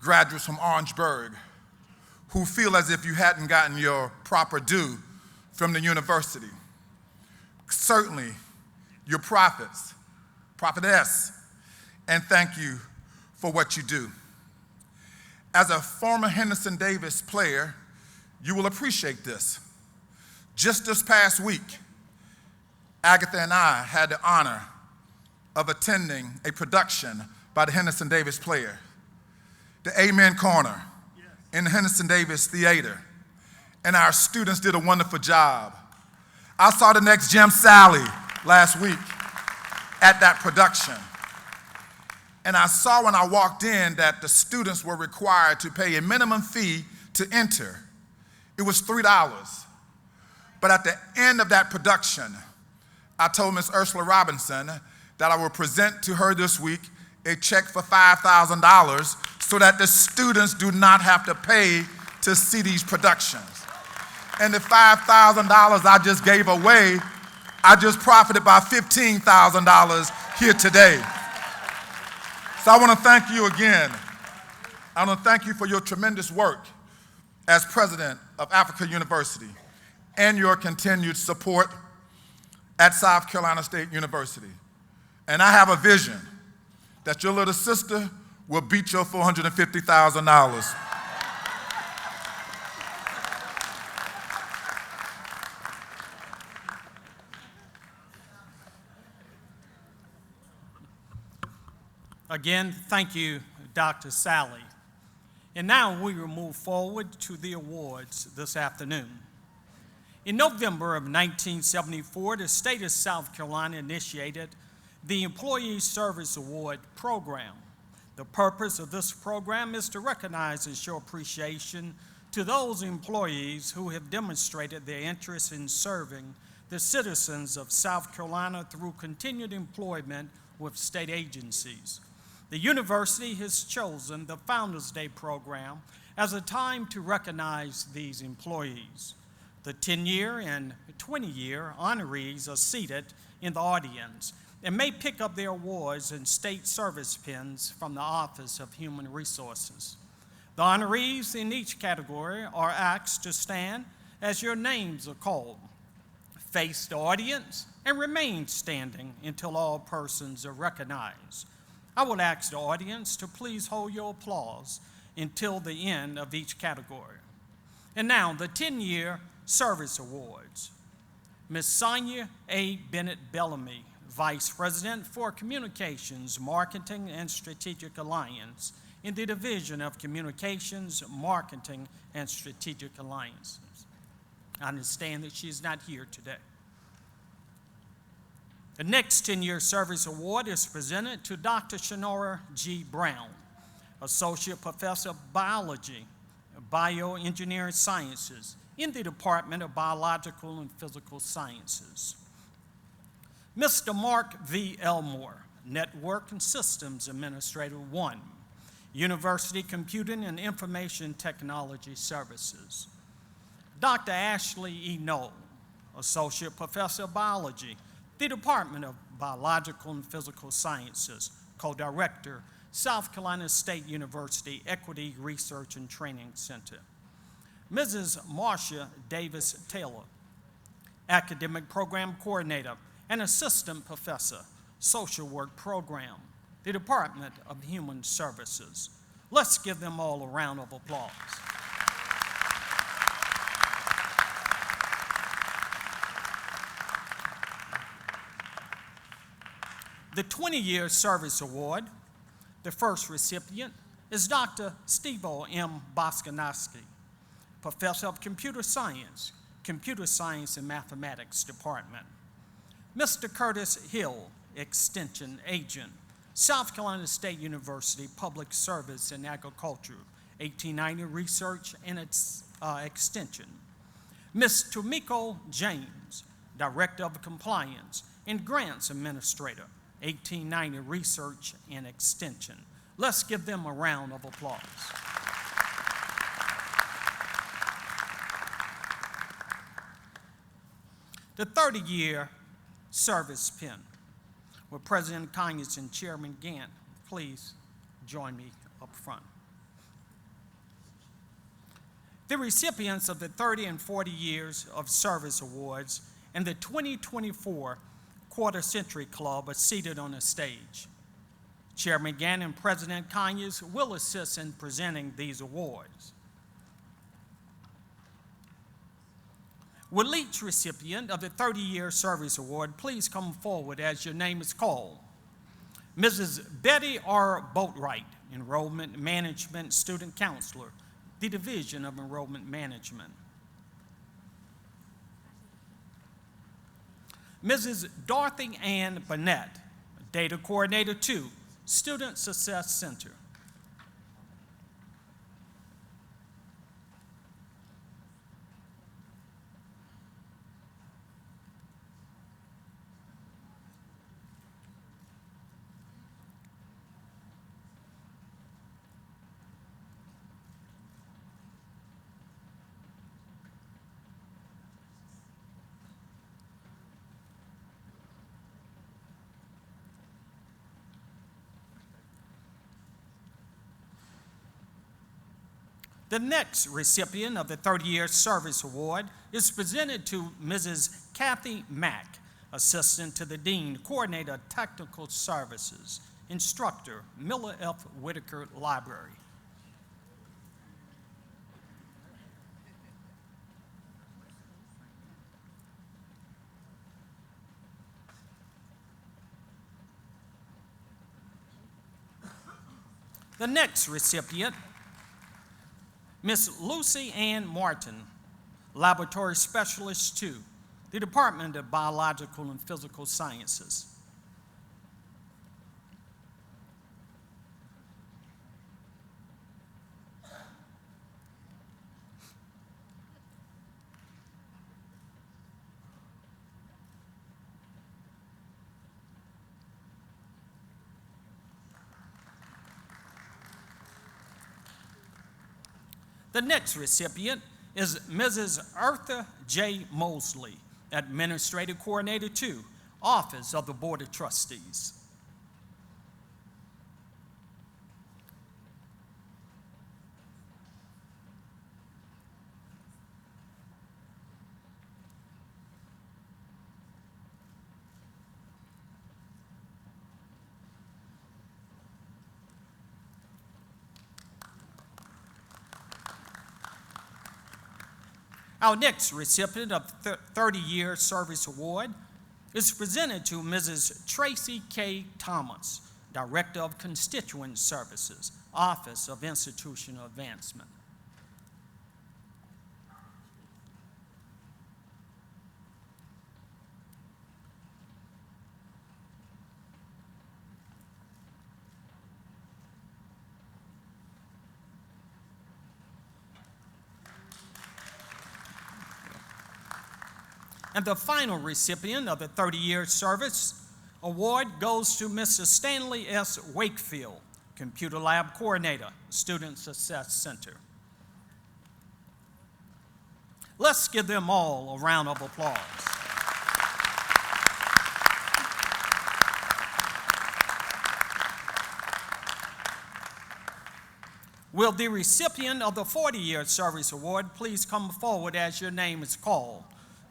graduates from Orangeburg who feel as if you hadn't gotten your proper due from the university. Certainly, you're prophets, prophetess, and thank you for what you do. As a former Henderson Davis player, you will appreciate this. Just this past week, Agatha and I had the honor of attending a production by the Henderson Davis player, the Amen Corner in the Henderson Davis Theater, and our students did a wonderful job. I saw the next Jim Sally last week at that production. And I saw when I walked in that the students were required to pay a minimum fee to enter. It was $3. But at the end of that production, I told Miss Ursula Robinson that I will present to her this week a check for $5,000 so that the students do not have to pay to see these productions. And the $5,000 I just gave away, I just profited by $15,000 here today. So I want to thank you again. I want to thank you for your tremendous work as president of Africa University and your continued support at South Carolina State University. And I have a vision that your little sister will beat your $450,000. Again, thank you, Dr. Sally. And now we will move forward to the awards this afternoon. In November of 1974, the state of South Carolina initiated the Employee Service Award program. The purpose of this program is to recognize and show appreciation to those employees who have demonstrated their interest in serving the citizens of South Carolina through continued employment with state agencies. The university has chosen the Founders Day program as a time to recognize these employees. The 10-year and 20-year honorees are seated in the audience and may pick up their awards and state service pins from the Office of Human Resources. The honorees in each category are asked to stand as your names are called. Face the audience and remain standing until all persons are recognized. I would ask the audience to please hold your applause until the end of each category. And now, the 10-year Service Awards. Ms. Sonia A. Bennett Bellamy, Vice President for Communications, Marketing, and Strategic Alliance in the Division of Communications, Marketing, and Strategic Alliances. I understand that she's not here today. The next 10-year Service Award is presented to Dr. Shanora G. Brown, Associate Professor of Biology, Bioengineering Sciences in the Department of Biological and Physical Sciences. Mr. Mark V. Elmore, Network and Systems Administrator 1, University Computing and Information Technology Services. Dr. Ashley E. Knoll, Associate Professor of Biology, the Department of Biological and Physical Sciences, Co-Director, South Carolina State University Equity Research and Training Center. Mrs. Marcia Davis Taylor, Academic Program Coordinator and Assistant Professor, Social Work Program, the Department of Human Services. Let's give them all a round of applause. The 20-year Service Award, the first recipient, is Dr. Steve-O M. Boskanowski, Professor of Computer Science and Mathematics Department. Mr. Curtis Hill, Extension Agent, South Carolina State University Public Service and Agriculture, 1890 Research and Extension. Ms. Tomiko James, Director of Compliance and Grants Administrator, 1890 Research and Extension. Let's give them a round of applause. The 30-year Service Pin, with President Conyers and Chairman Gant. Please join me up front. The recipients of the 30 and 40 Years of Service Awards and the 2024 Quarter Century Club are seated on the stage. Chairman Gant and President Conyers will assist in presenting these awards. Will each recipient of the 30-year Service Award please come forward as your name is called? Mrs. Betty R. Boatwright, Enrollment Management Student Counselor, the Division of Enrollment Management. Mrs. Dorothy Ann Burnett, Data Coordinator 2, Student Success Center. The next recipient of the 30-year Service Award is presented to Mrs. Kathy Mack, Assistant to the Dean, Coordinator of Technical Services, Instructor, Miller F. Whitaker Library. The next recipient, Miss Lucy Ann Martin, Laboratory Specialist 2, the Department of Biological and Physical Sciences. The next recipient is Mrs. Eartha J. Mosley, Administrative Coordinator 2, Office of the Board of Trustees. Our next recipient of the 30-Year Service Award is presented to Mrs. Tracy K. Thomas, Director of Constituent Services, Office of Institutional Advancement. And the final recipient of the 30-Year Service Award goes to Mr. Stanley S. Wakefield, Computer Lab Coordinator, Student Success Center. Let's give them all a round of applause. Will the recipient of the 40-Year Service Award please come forward as your name is called?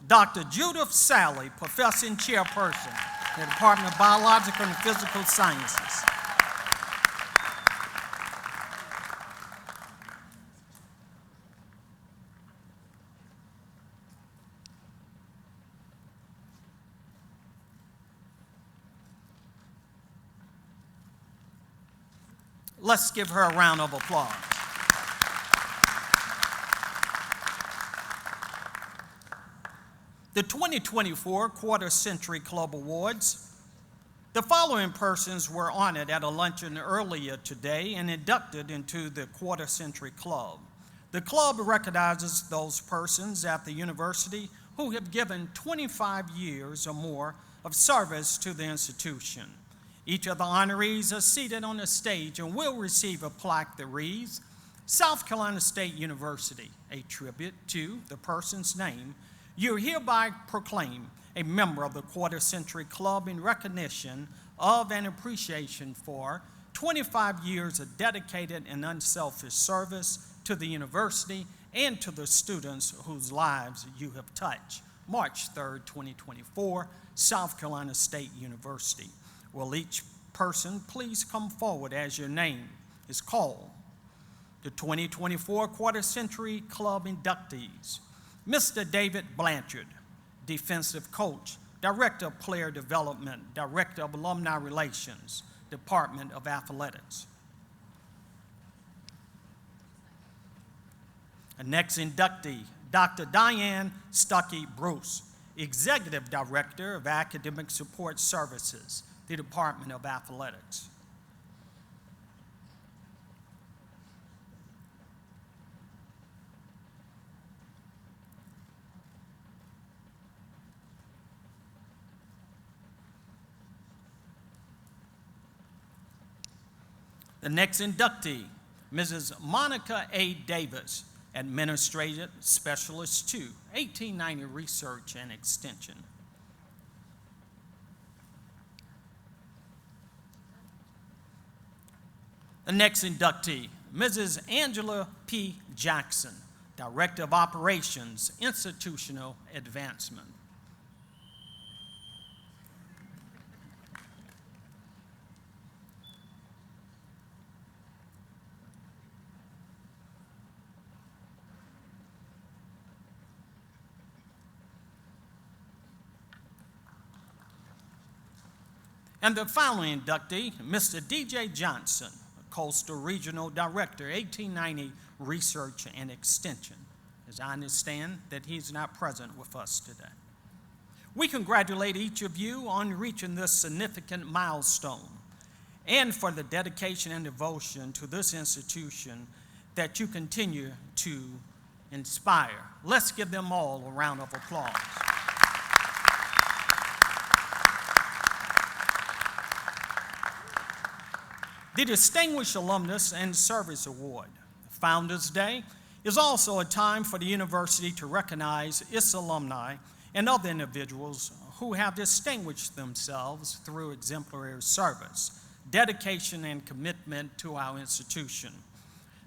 Dr. Judith Sally, Professor and Chairperson in the Department of Biological and Physical Sciences. Let's give her a round of applause. The 2024 Quarter Century Club Awards. The following persons were honored at a luncheon earlier today and inducted into the Quarter Century Club. The club recognizes those persons at the university who have given 25 years or more of service to the institution. Each of the honorees are seated on the stage and will receive a plaque that reads, South Carolina State University, a tribute to the person's name. You hereby proclaim a member of the Quarter Century Club in recognition of and appreciation for 25 years of dedicated and unselfish service to the university and to the students whose lives you have touched. March 3rd, 2024, South Carolina State University. Will each person please come forward as your name is called? The 2024 Quarter Century Club inductees. Mr. David Blanchard, Defensive Coach, Director of Player Development, Director of Alumni Relations, Department of Athletics. The next inductee, Dr. Diane Stuckey Bruce, Executive Director of Academic Support Services, the Department of Athletics. The next inductee, Mrs. Monica A. Davis, Administrative Specialist 2, 1890 Research and Extension. The next inductee, Mrs. Angela P. Jackson, Director of Operations, Institutional Advancement. And the following inductee, Mr. D.J. Johnson, Coastal Regional Director, 1890 Research and Extension. As I understand that he's not present with us today. We congratulate each of you on reaching this significant milestone and for the dedication and devotion to this institution that you continue to inspire. Let's give them all a round of applause. The Distinguished Alumnus and Service Award, Founders Day, is also a time for the university to recognize its alumni and other individuals who have distinguished themselves through exemplary service, dedication, and commitment to our institution.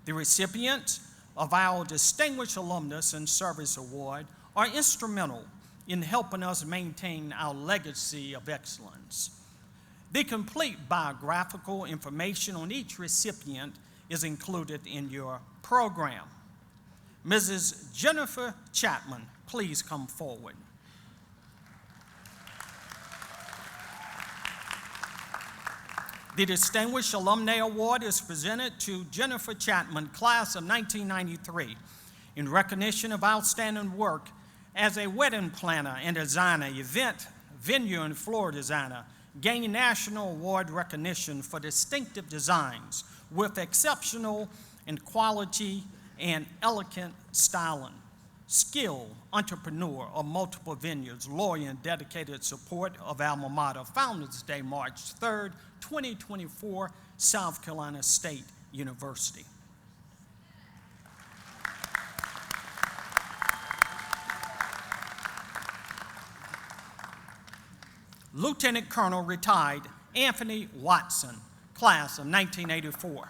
The recipients of our Distinguished Alumnus and Service Award are instrumental in helping us maintain our legacy of excellence. The complete biographical information on each recipient is included in your program. Mrs. Jennifer Chapman, please come forward. The Distinguished Alumni Award is presented to Jennifer Chapman, class of 1993, in recognition of outstanding work as a wedding planner and designer, event, venue, and floor designer, gaining national award recognition for distinctive designs with exceptional in quality and elegant styling. Skilled entrepreneur of multiple venues, loyal and dedicated support of alma mater. Founders Day, March 3rd, 2024, South Carolina State University. Lieutenant Colonel retired Anthony Watson, class of 1984.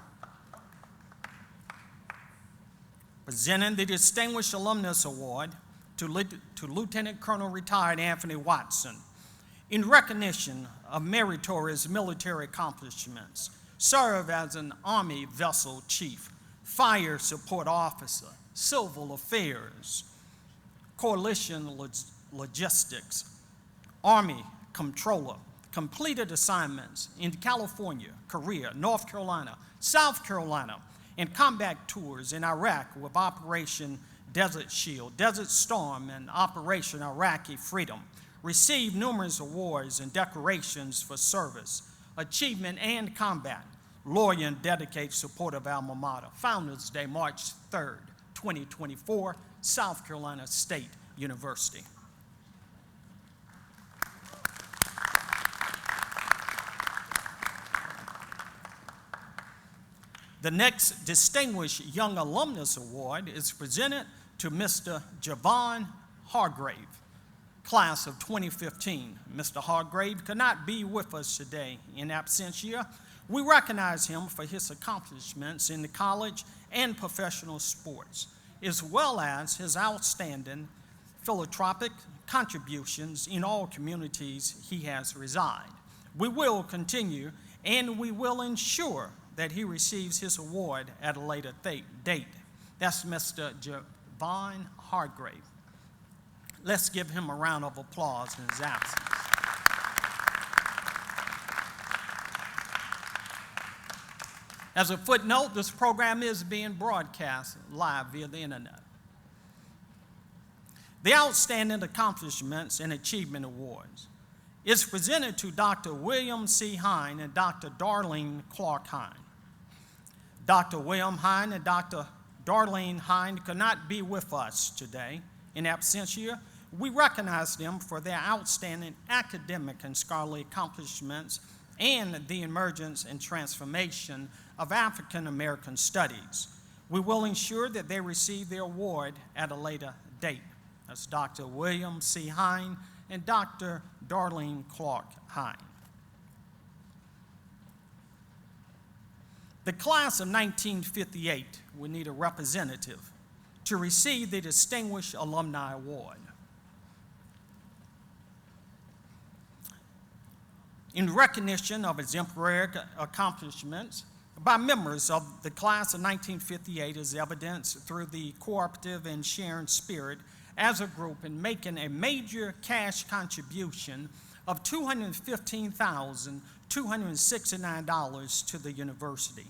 Presenting the Distinguished Alumnus Award to Lieutenant Colonel retired Anthony Watson in recognition of meritorious military accomplishments. Served as an Army Vessel Chief, Fire Support Officer, Civil Affairs, Coalition Logistics, Army Comptroller, completed assignments in California, Korea, North Carolina, South Carolina, and combat tours in Iraq with Operation Desert Shield, Desert Storm, and Operation Iraqi Freedom. Received numerous awards and decorations for service, achievement, and combat. Loyal and dedicated support of alma mater. Founders Day, March 3rd, 2024, South Carolina State University. The next Distinguished Young Alumnus Award is presented to Mr. Javon Hargrave, class of 2015. Mr. Hargrave could not be with us today in absentia. We recognize him for his accomplishments in the college and professional sports, as well as his outstanding philanthropic contributions in all communities he has resided. We will continue and we will ensure that he receives his award at a later date. That's Mr. Javon Hargrave. Let's give him a round of applause in his absence. As a footnote, this program is being broadcast live via the internet. The Outstanding Accomplishments and Achievement Awards is presented to Dr. William C. Hine and Dr. Darlene Clark Hine. Dr. William Hine and Dr. Darlene Hine could not be with us today in absentia. We recognize them for their outstanding academic and scholarly accomplishments and the emergence and transformation of African American studies. We will ensure that they receive their award at a later date. That's Dr. William C. Hine and Dr. Darlene Clark Hine. The class of 1958 will need a representative to receive the Distinguished Alumni Award. In recognition of exemplary accomplishments by members of the class of 1958 is evidenced through the cooperative and sharing spirit as a group in making a major cash contribution of $215,269 to the university.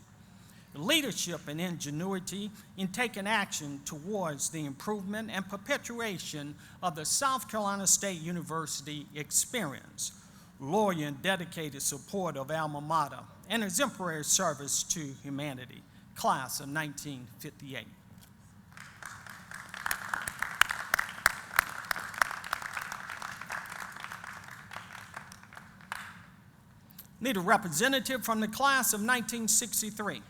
Leadership and ingenuity in taking action towards the improvement and perpetuation of the South Carolina State University experience. Loyal and dedicated support of alma mater and exemplary service to humanity. Class of 1958. Need a representative from the class of 1963.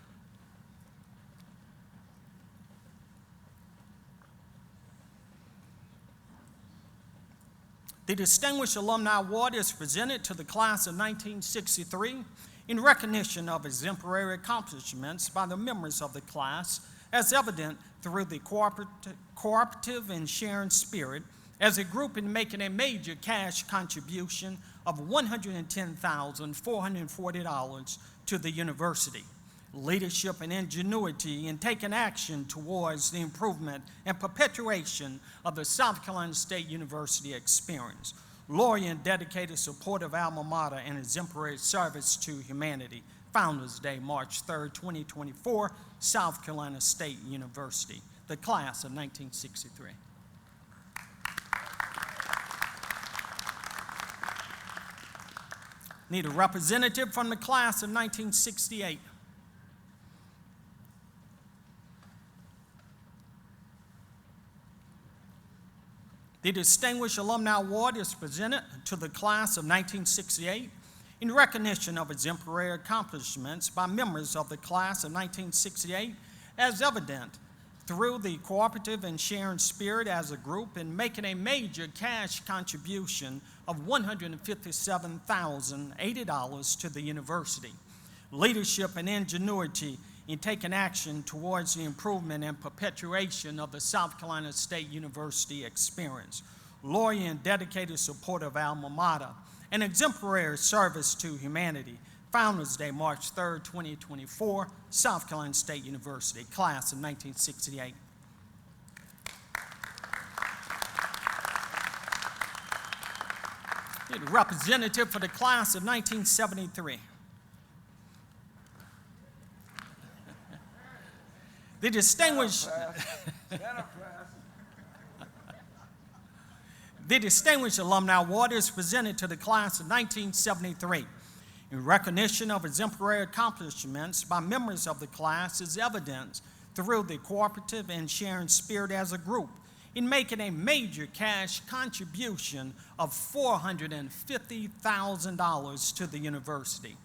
The Distinguished Alumni Award is presented to the class of 1963 in recognition of exemplary accomplishments by the members of the class, as evident through the cooperative and sharing spirit as a group in making a major cash contribution of $110,440 to the university. leadership and ingenuity in taking action towards the improvement and perpetuation of the South Carolina State University experience, loyal and dedicated support of alma mater, and exemplary service to humanity. Founders Day, March 3rd, 2024, South Carolina State University, the class of 1963. Need a representative from the class of 1968. The Distinguished Alumni Award is presented to the class of 1968 in recognition of exemplary accomplishments by members of the class of 1968, as evident through the cooperative and sharing spirit as a group in making a major cash contribution of $157,080 to the university, leadership and ingenuity in taking action towards the improvement and perpetuation of the South Carolina State University experience, loyal and dedicated support of alma mater, and exemplary service to humanity. Founders Day, March 3rd, 2024, South Carolina State University, class of 1968. A representative for the class of 1973. The Distinguished The Distinguished Alumni Award is presented to the class of 1973 in recognition of exemplary accomplishments by members of the class as evidenced through the cooperative and sharing spirit as a group in making a major cash contribution of $450,000 to the university,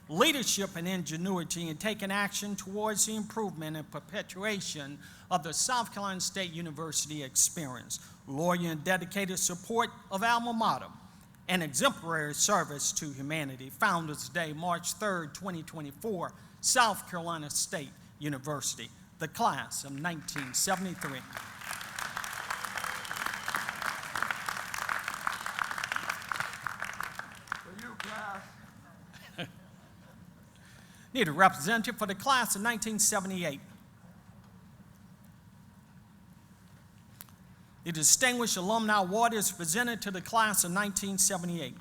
leadership and ingenuity in taking action towards the improvement and perpetuation of the South Carolina State University experience, loyal and dedicated support of alma mater, and exemplary service to humanity. Founders Day, March 3rd, 2024, South Carolina State University, the class of 1973. Need a representative for the class of 1978. The Distinguished Alumni Award is presented to the class of 1978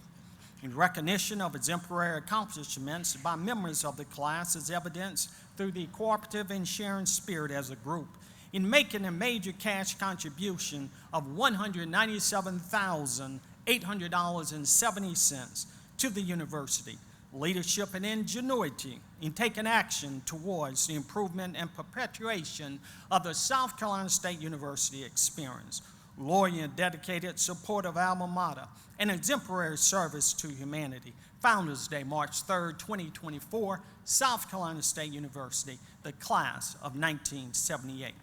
in recognition of exemplary accomplishments by members of the class as evidenced through the cooperative and sharing spirit as a group in making a major cash contribution of $197,800.70 to the university, leadership and ingenuity in taking action towards the improvement and perpetuation of the South Carolina State University experience, loyal and dedicated support of alma mater, and exemplary service to humanity. Founders Day, March 3rd, 2024, South Carolina State University, the class of 1978.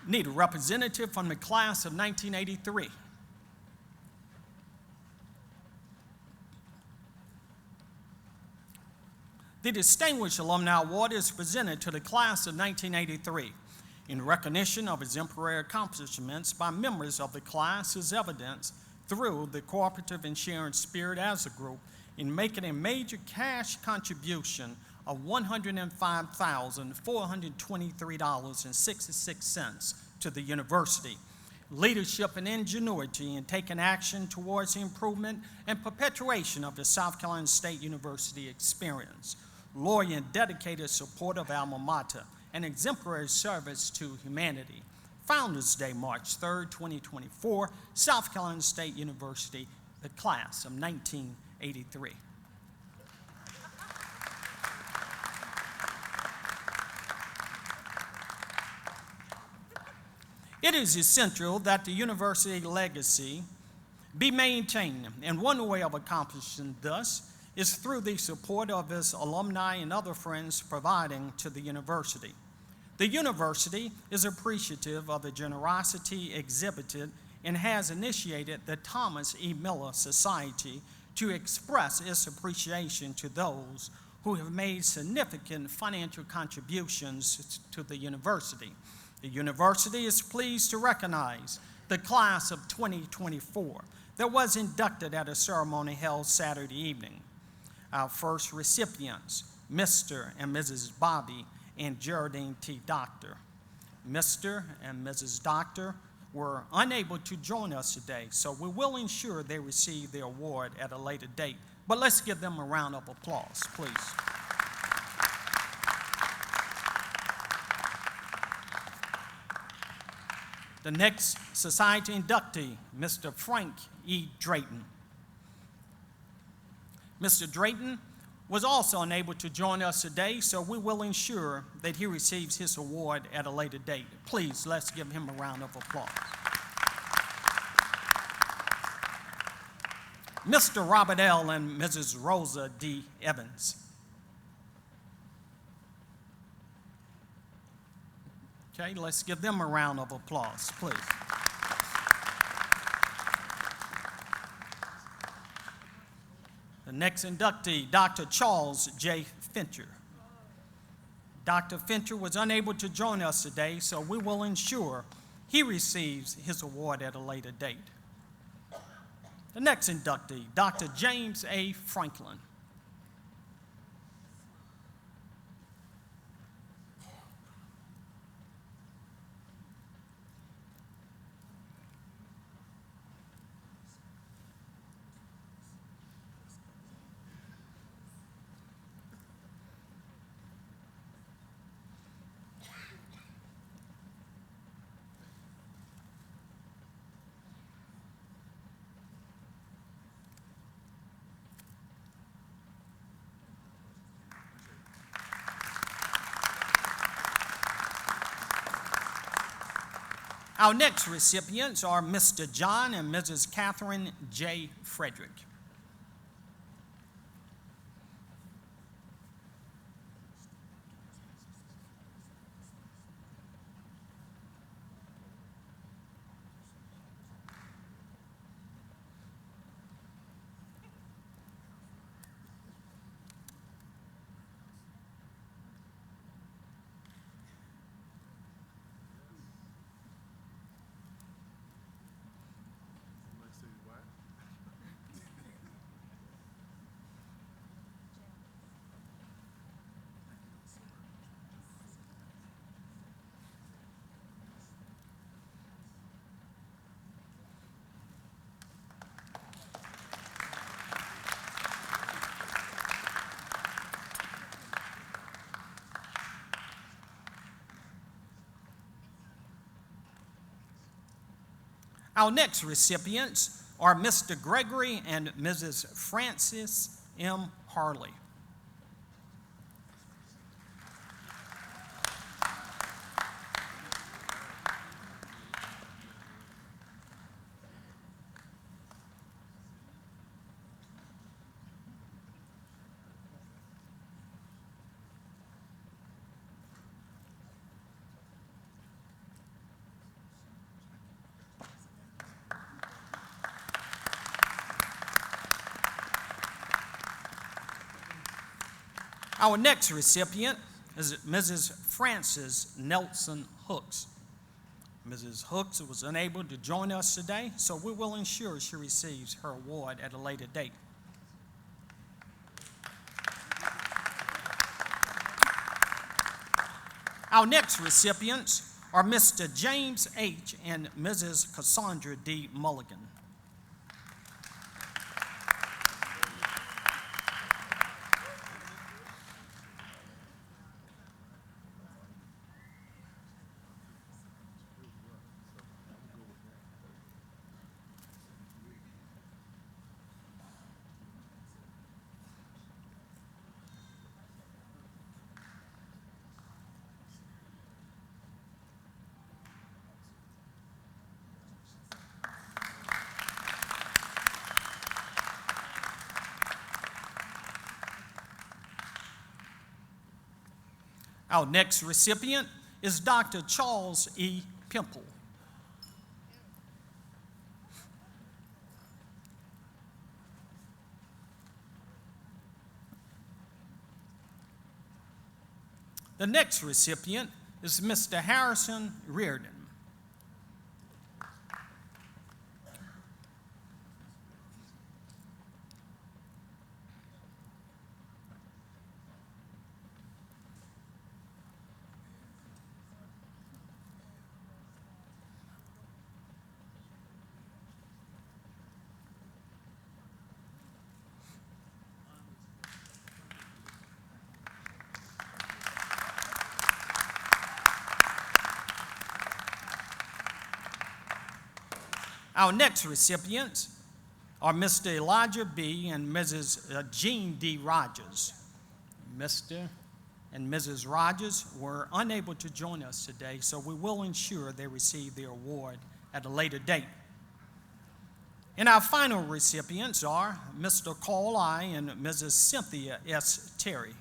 Need a representative from the class of 1983. The Distinguished Alumni Award is presented to the class of 1983 in recognition of exemplary accomplishments by members of the class as evidenced through the cooperative and sharing spirit as a group in making a major cash contribution of $105,423.66 to the university, leadership and ingenuity in taking action towards the improvement and perpetuation of the South Carolina State University experience, loyal and dedicated support of alma mater, and exemplary service to humanity. Founders Day, March 3rd, 2024, South Carolina State University, the class of 1983. It is essential that the university legacy be maintained, and one way of accomplishing this is through the support of its alumni and other friends providing to the university. The university is appreciative of the generosity exhibited and has initiated the Thomas E. Miller Society to express its appreciation to those who have made significant financial contributions to the university. The university is pleased to recognize the class of 2024, that was inducted at a ceremony held Saturday evening. Our first recipients, Mr. and Mrs. Bobby and Geraldine T. Doctor. Mr. and Mrs. Doctor were unable to join us today, so we will ensure they receive their award at a later date. But let's give them a round of applause, please. The next society inductee, Mr. Frank E. Drayton. Mr. Drayton was also unable to join us today, so we will ensure that he receives his award at a later date. Please, let's give him a round of applause. Mr. Robert L. and Mrs. Rosa D. Evans. Okay, let's give them a round of applause, please. The next inductee, Dr. Charles J. Fincher. Dr. Fincher was unable to join us today, so we will ensure he receives his award at a later date. The next inductee, Dr. James A. Franklin. Our next recipients are Mr. John and Mrs. Catherine J. Frederick. Our next recipients are Mr. Gregory and Mrs. Frances M. Harley. Our next recipient is Mrs. Frances Nelson Hooks. Mrs. Hooks was unable to join us today, so we will ensure she receives her award at a later date. Our next recipients are Mr. James H. and Mrs. Cassandra D. Mulligan. Our next recipient is Dr. Charles E. Pimple. The next recipient is Mr. Harrison Reardon. Our next recipients are Mr. Elijah B. and Mrs. Jean D. Rogers. Mr. and Mrs. Rogers were unable to join us today, so we will ensure they receive their award at a later date. And our final recipients are Mr. Cole I. and Mrs. Cynthia S. Terry.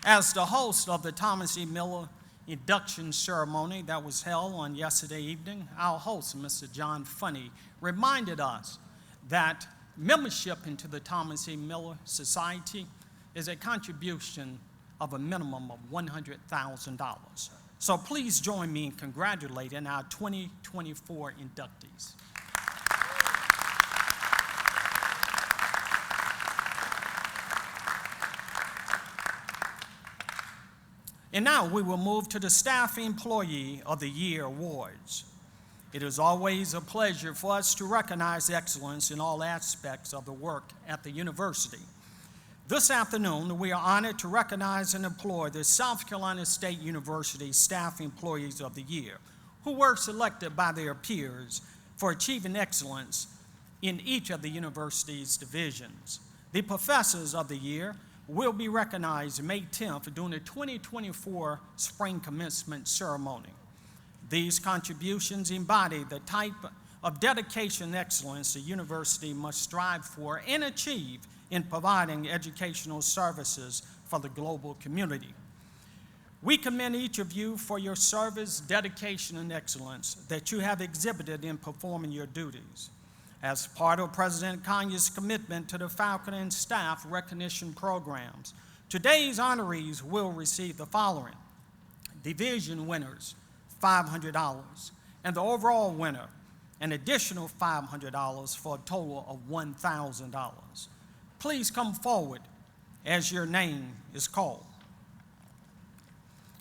As the host of the Thomas E. Miller induction ceremony that was held on yesterday evening, our host, Mr. John Funny, reminded us that membership into the Thomas E. Miller Society is a contribution of a minimum of $100,000. So please join me in congratulating our 2024 inductees. And now we will move to the Staff Employee of the Year Awards. It is always a pleasure for us to recognize excellence in all aspects of the work at the university. This afternoon, we are honored to recognize and employ the South Carolina State University Staff Employees of the Year, who were selected by their peers for achieving excellence in each of the university's divisions. The Professors of the Year will be recognized May 10th during the 2024 Spring Commencement Ceremony. These contributions embody the type of dedication and excellence the university must strive for and achieve in providing educational services for the global community. We commend each of you for your service, dedication, and excellence that you have exhibited in performing your duties. As part of President Conyers' commitment to the faculty and staff recognition programs, today's honorees will receive the following: division winners, $500, and the overall winner, an additional $500 for a total of $1,000. Please come forward as your name is called.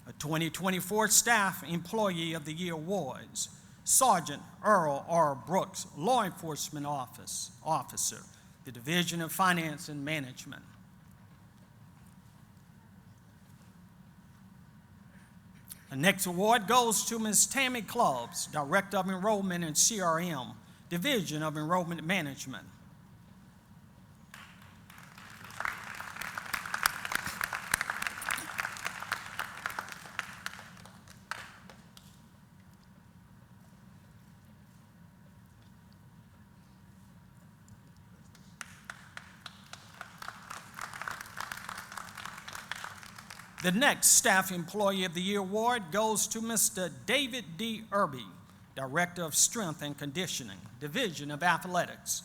A 2024 Staff Employee of the Year Awards: Sergeant Earl R. Brooks, Law Enforcement Officer, the Division of Finance and Management. The next award goes to Ms. Tammy Clubs, Director of Enrollment and CRM, Division of Enrollment Management. The next Staff Employee of the Year award goes to Mr. David D. Irby, Director of Strength and Conditioning, Division of Athletics.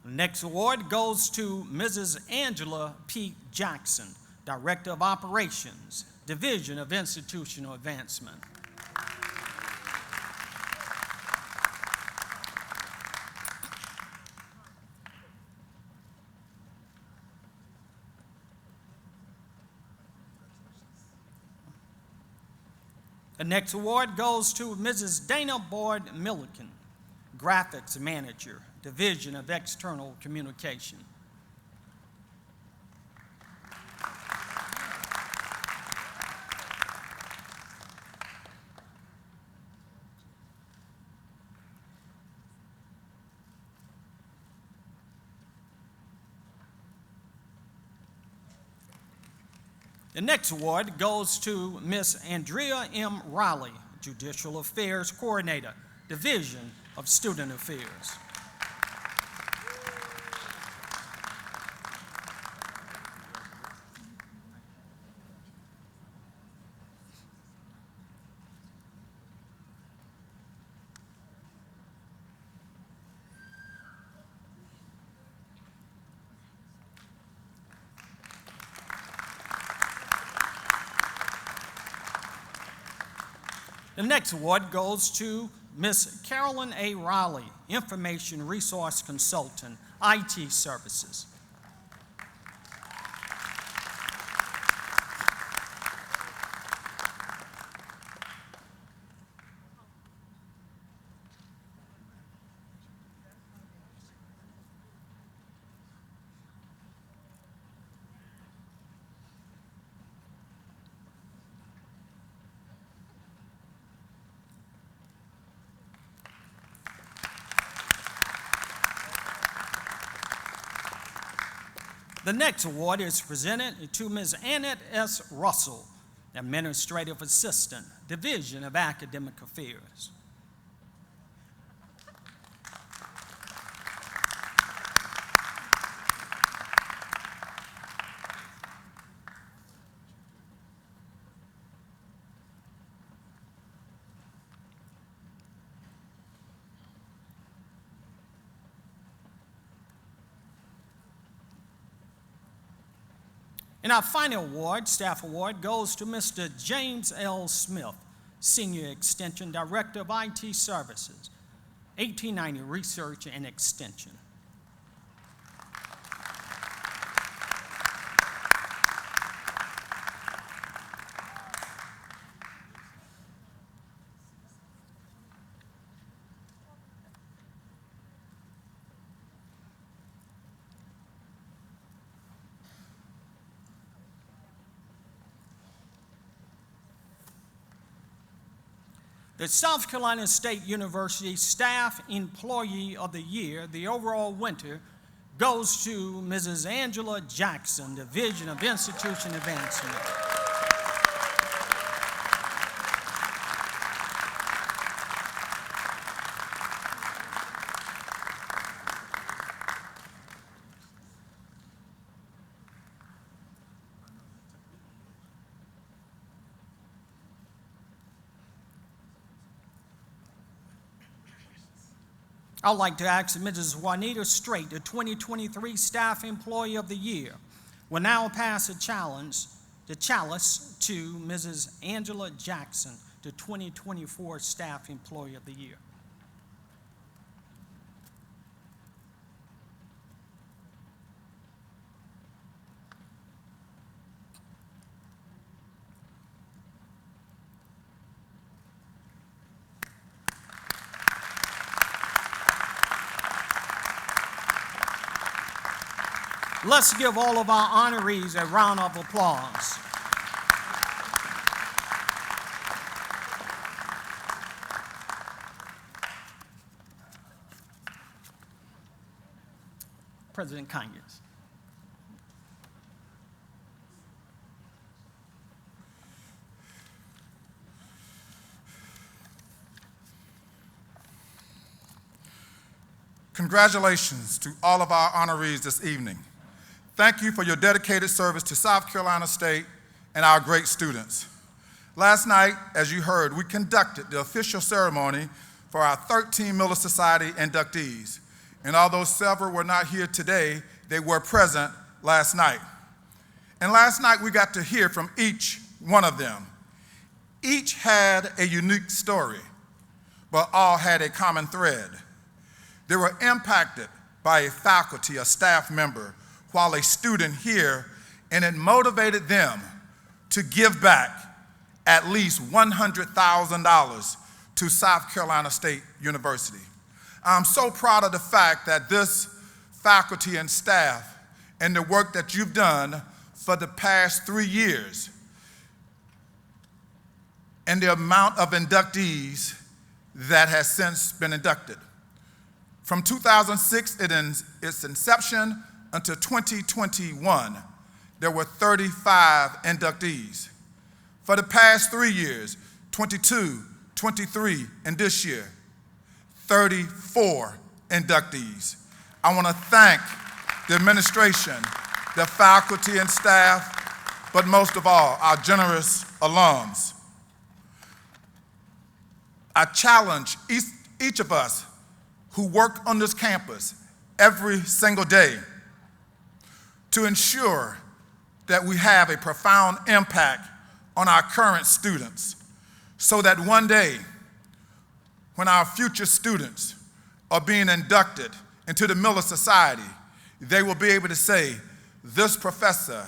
The next award goes to Mrs. Angela P. Jackson, Director of Operations, Division of Institutional Advancement. The next award goes to Mrs. Dana Boyd Milliken, Graphics Manager, Division of External Communication. The next award goes to Ms. Andrea M. Riley, Judicial Affairs Coordinator, Division of Student Affairs. The next award goes to Ms. Carolyn A. Riley, Information Resource Consultant, IT Services. The next award is presented to Ms. Annette S. Russell, Administrative Assistant, Division of Academic Affairs. And our final award, staff award, goes to Mr. James L. Smith, Senior Extension Director of IT Services, 1890 Research and Extension. The South Carolina State University Staff Employee of the Year, the overall winner, goes to Mrs. Angela Jackson, Division of Institution Advancement. I'd like to ask Mrs. Juanita Strait, the 2023 Staff Employee of the Year, will now pass the chalice to Mrs. Angela Jackson, the 2024 Staff Employee of the Year. Let's give all of our honorees a round of applause. President Conyers. Congratulations to all of our honorees this evening. Thank you for your dedicated service to South Carolina State and our great students. Last night, as you heard, we conducted the official ceremony for our 13 Miller Society inductees. And although several were not here today, they were present last night. And last night we got to hear from each one of them. Each had a unique story, but all had a common thread. They were impacted by a faculty, a staff member, while a student here, and it motivated them to give back at least $100,000 to South Carolina State University. I'm so proud of the fact that this faculty and staff and the work that you've done for the past 3 years and the amount of inductees that has since been inducted. From 2006, its inception, until 2021, there were 35 inductees. For the past 3 years, 22, 23, and this year, 34 inductees. I want to thank the administration, the faculty and staff, but most of all, our generous alums. I challenge each of us who work on this campus every single day to ensure that we have a profound impact on our current students, so that one day when our future students are being inducted into the Miller Society, they will be able to say, this professor,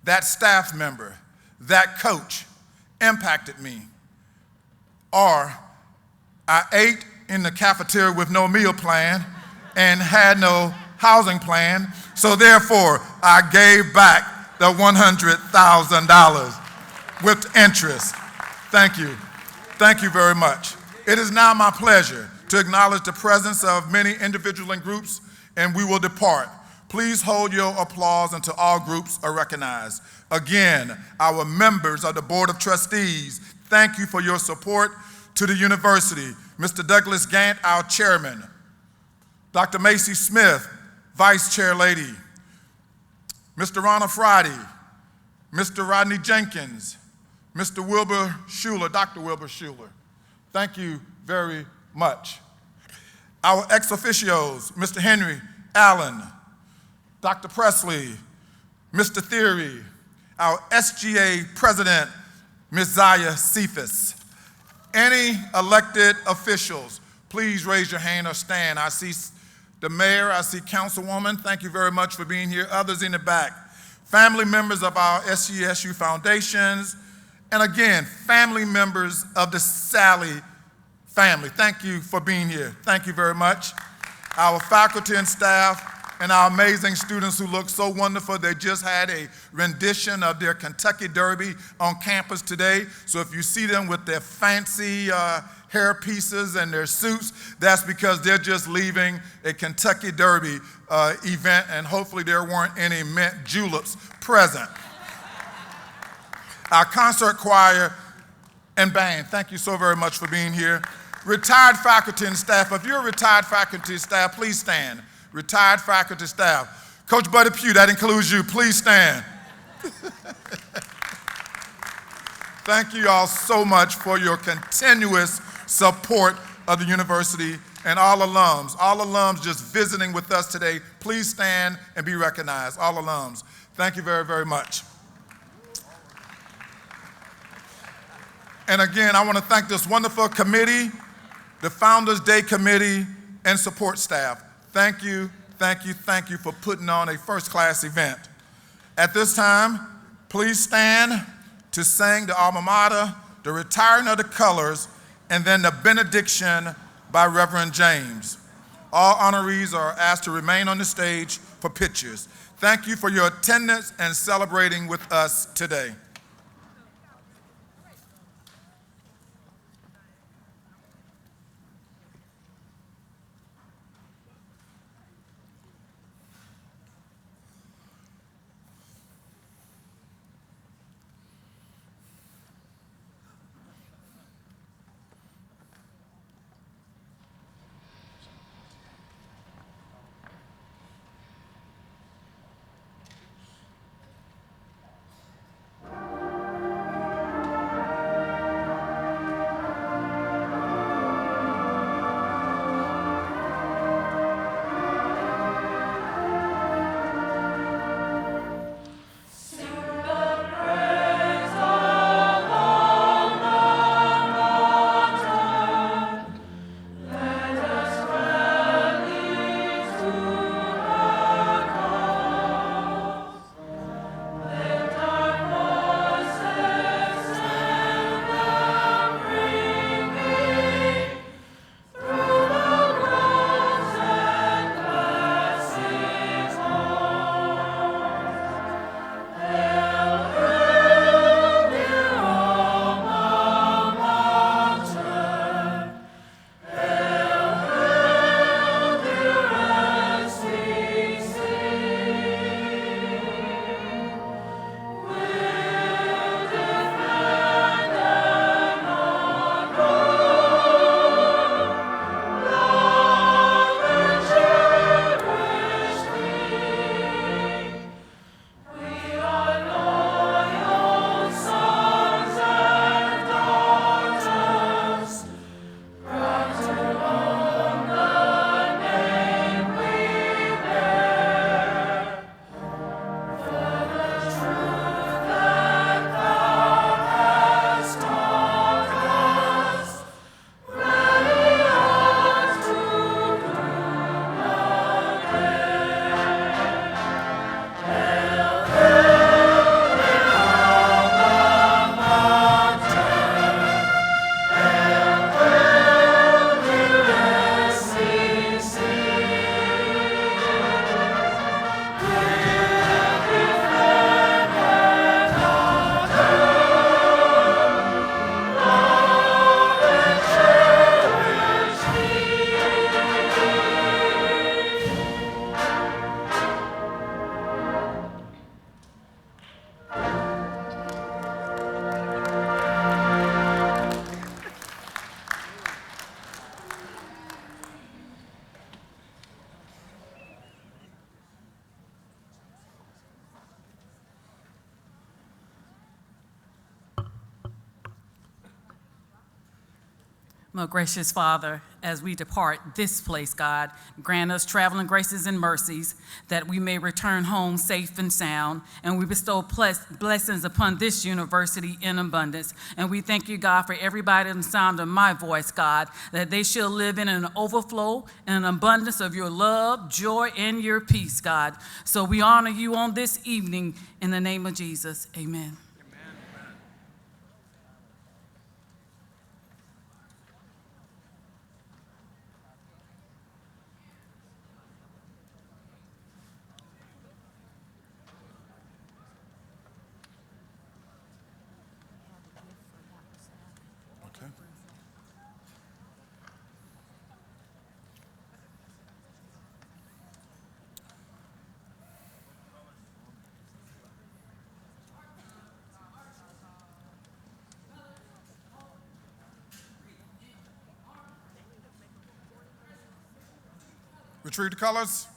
that staff member, that coach impacted me. Or I ate in the cafeteria with no meal plan and had no housing plan, so therefore I gave back the $100,000 with interest. Thank you. Thank you very much. It is now my pleasure to acknowledge the presence of many individuals and groups, and we will depart. Please hold your applause until all groups are recognized. Again, our members of the Board of Trustees, thank you for your support to the university. Mr. Douglas Gant, our chairman. Dr. Macy Smith, vice chair lady. Mr. Ronald Friday, Mr. Rodney Jenkins, Mr. Wilbur Schuler, Dr. Wilbur Schuler. Thank you very much. Our ex officios, Mr. Henry Allen, Dr. Presley, Mr. Theory, our SGA president, Ms. Zaya Cephas. Any elected officials, please raise your hand or stand. I see the mayor, I see councilwoman. Thank you very much for being here. Others in the back. Family members of our SCSU foundations, and again, family members of the Sally family. Thank you for being here. Thank you very much. Our faculty and staff, and our amazing students who look so wonderful. They just had a rendition of their Kentucky Derby on campus today. So if you see them with their fancy hair pieces and their suits, that's because they're just leaving a Kentucky Derby event, and hopefully there weren't any mint juleps present. Our concert choir and band, thank you so very much for being here. Retired faculty and staff, if you're a retired faculty and staff, please stand. Retired faculty staff. Coach Buddy Pugh, that includes you. Please stand. Thank you all so much for your continuous support of the university, and all alums just visiting with us today. Please stand and be recognized, all alums. Thank you very, very much. And again, I want to thank this wonderful committee, the Founders Day Committee, and support staff. Thank you, thank you, thank you for putting on a first-class event. At this time, please stand to sing the alma mater, the retiring of the colors, and then the benediction by Reverend James. All honorees are asked to remain on the stage for pictures. Thank you for your attendance and celebrating with us today. Most gracious Father, as we depart this place, God, grant us traveling graces and mercies that we may return home safe and sound, and we bestow blessings upon this university in abundance. And we thank you, God, for everybody in the sound of my voice, God, that they shall live in an overflow and an abundance of your love, joy, and your peace, God. So we honor you on this evening in the name of Jesus. Amen. Okay. Retrieve the colors.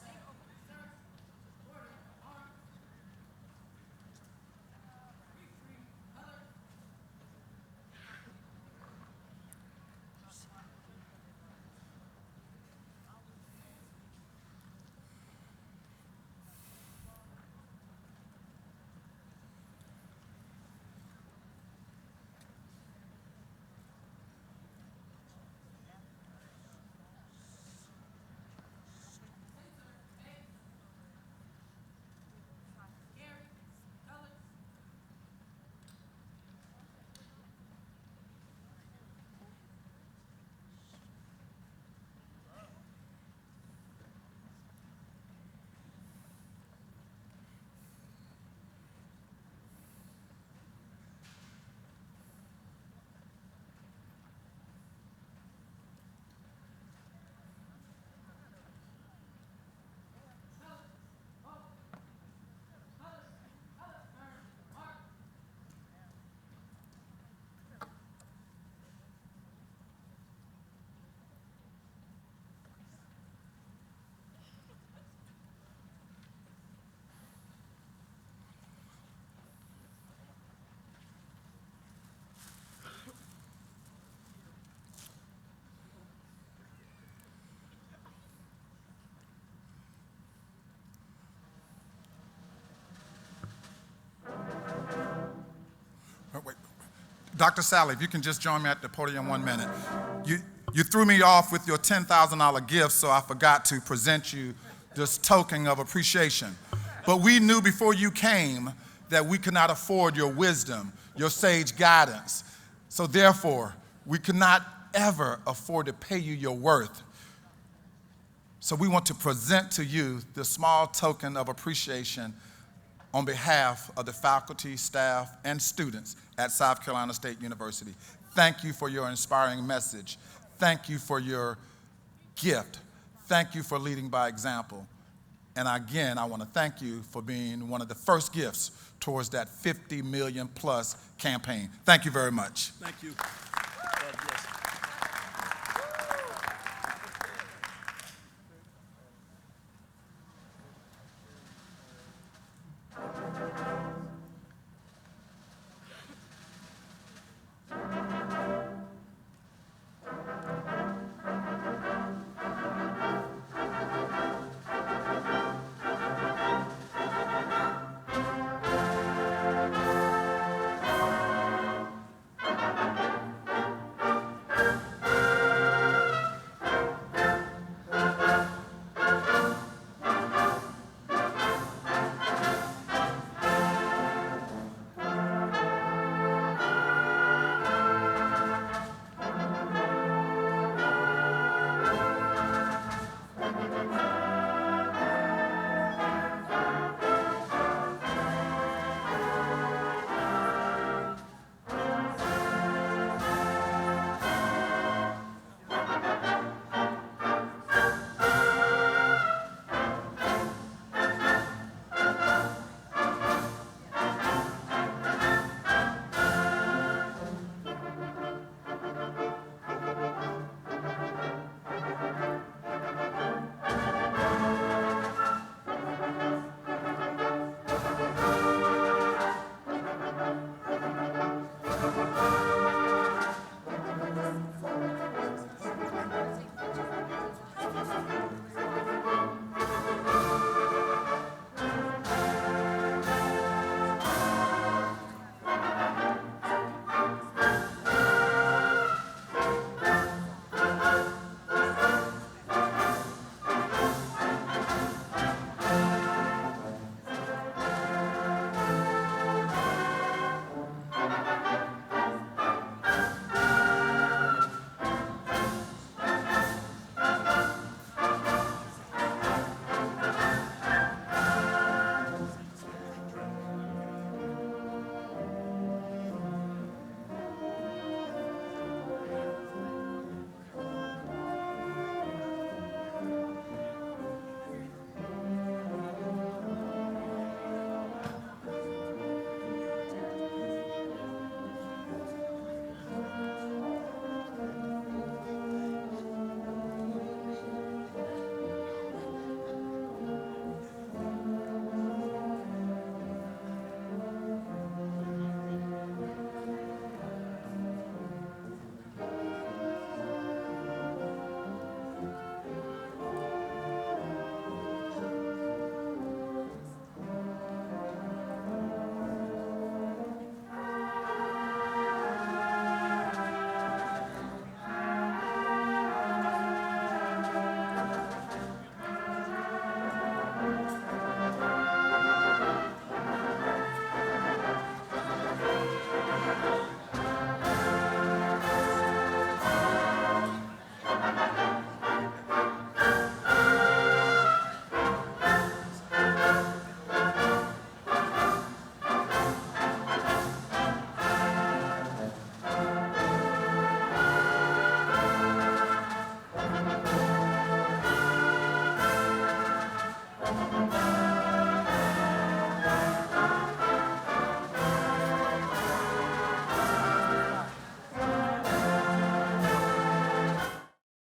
Oh, wait. Dr. Sally, if you can just join me at the podium 1 minute. You threw me off with your $10,000 gift, so I forgot to present you this token of appreciation. But we knew before you came that we could not afford your wisdom, your sage guidance. So therefore, we could not ever afford to pay you your worth. So we want to present to you this small token of appreciation on behalf of the faculty, staff, and students at South Carolina State University. Thank you for your inspiring message. Thank you for your gift. Thank you for leading by example. And again, I want to thank you for being one of the first gifts towards that 50 million plus campaign. Thank you very much. Thank you. God bless.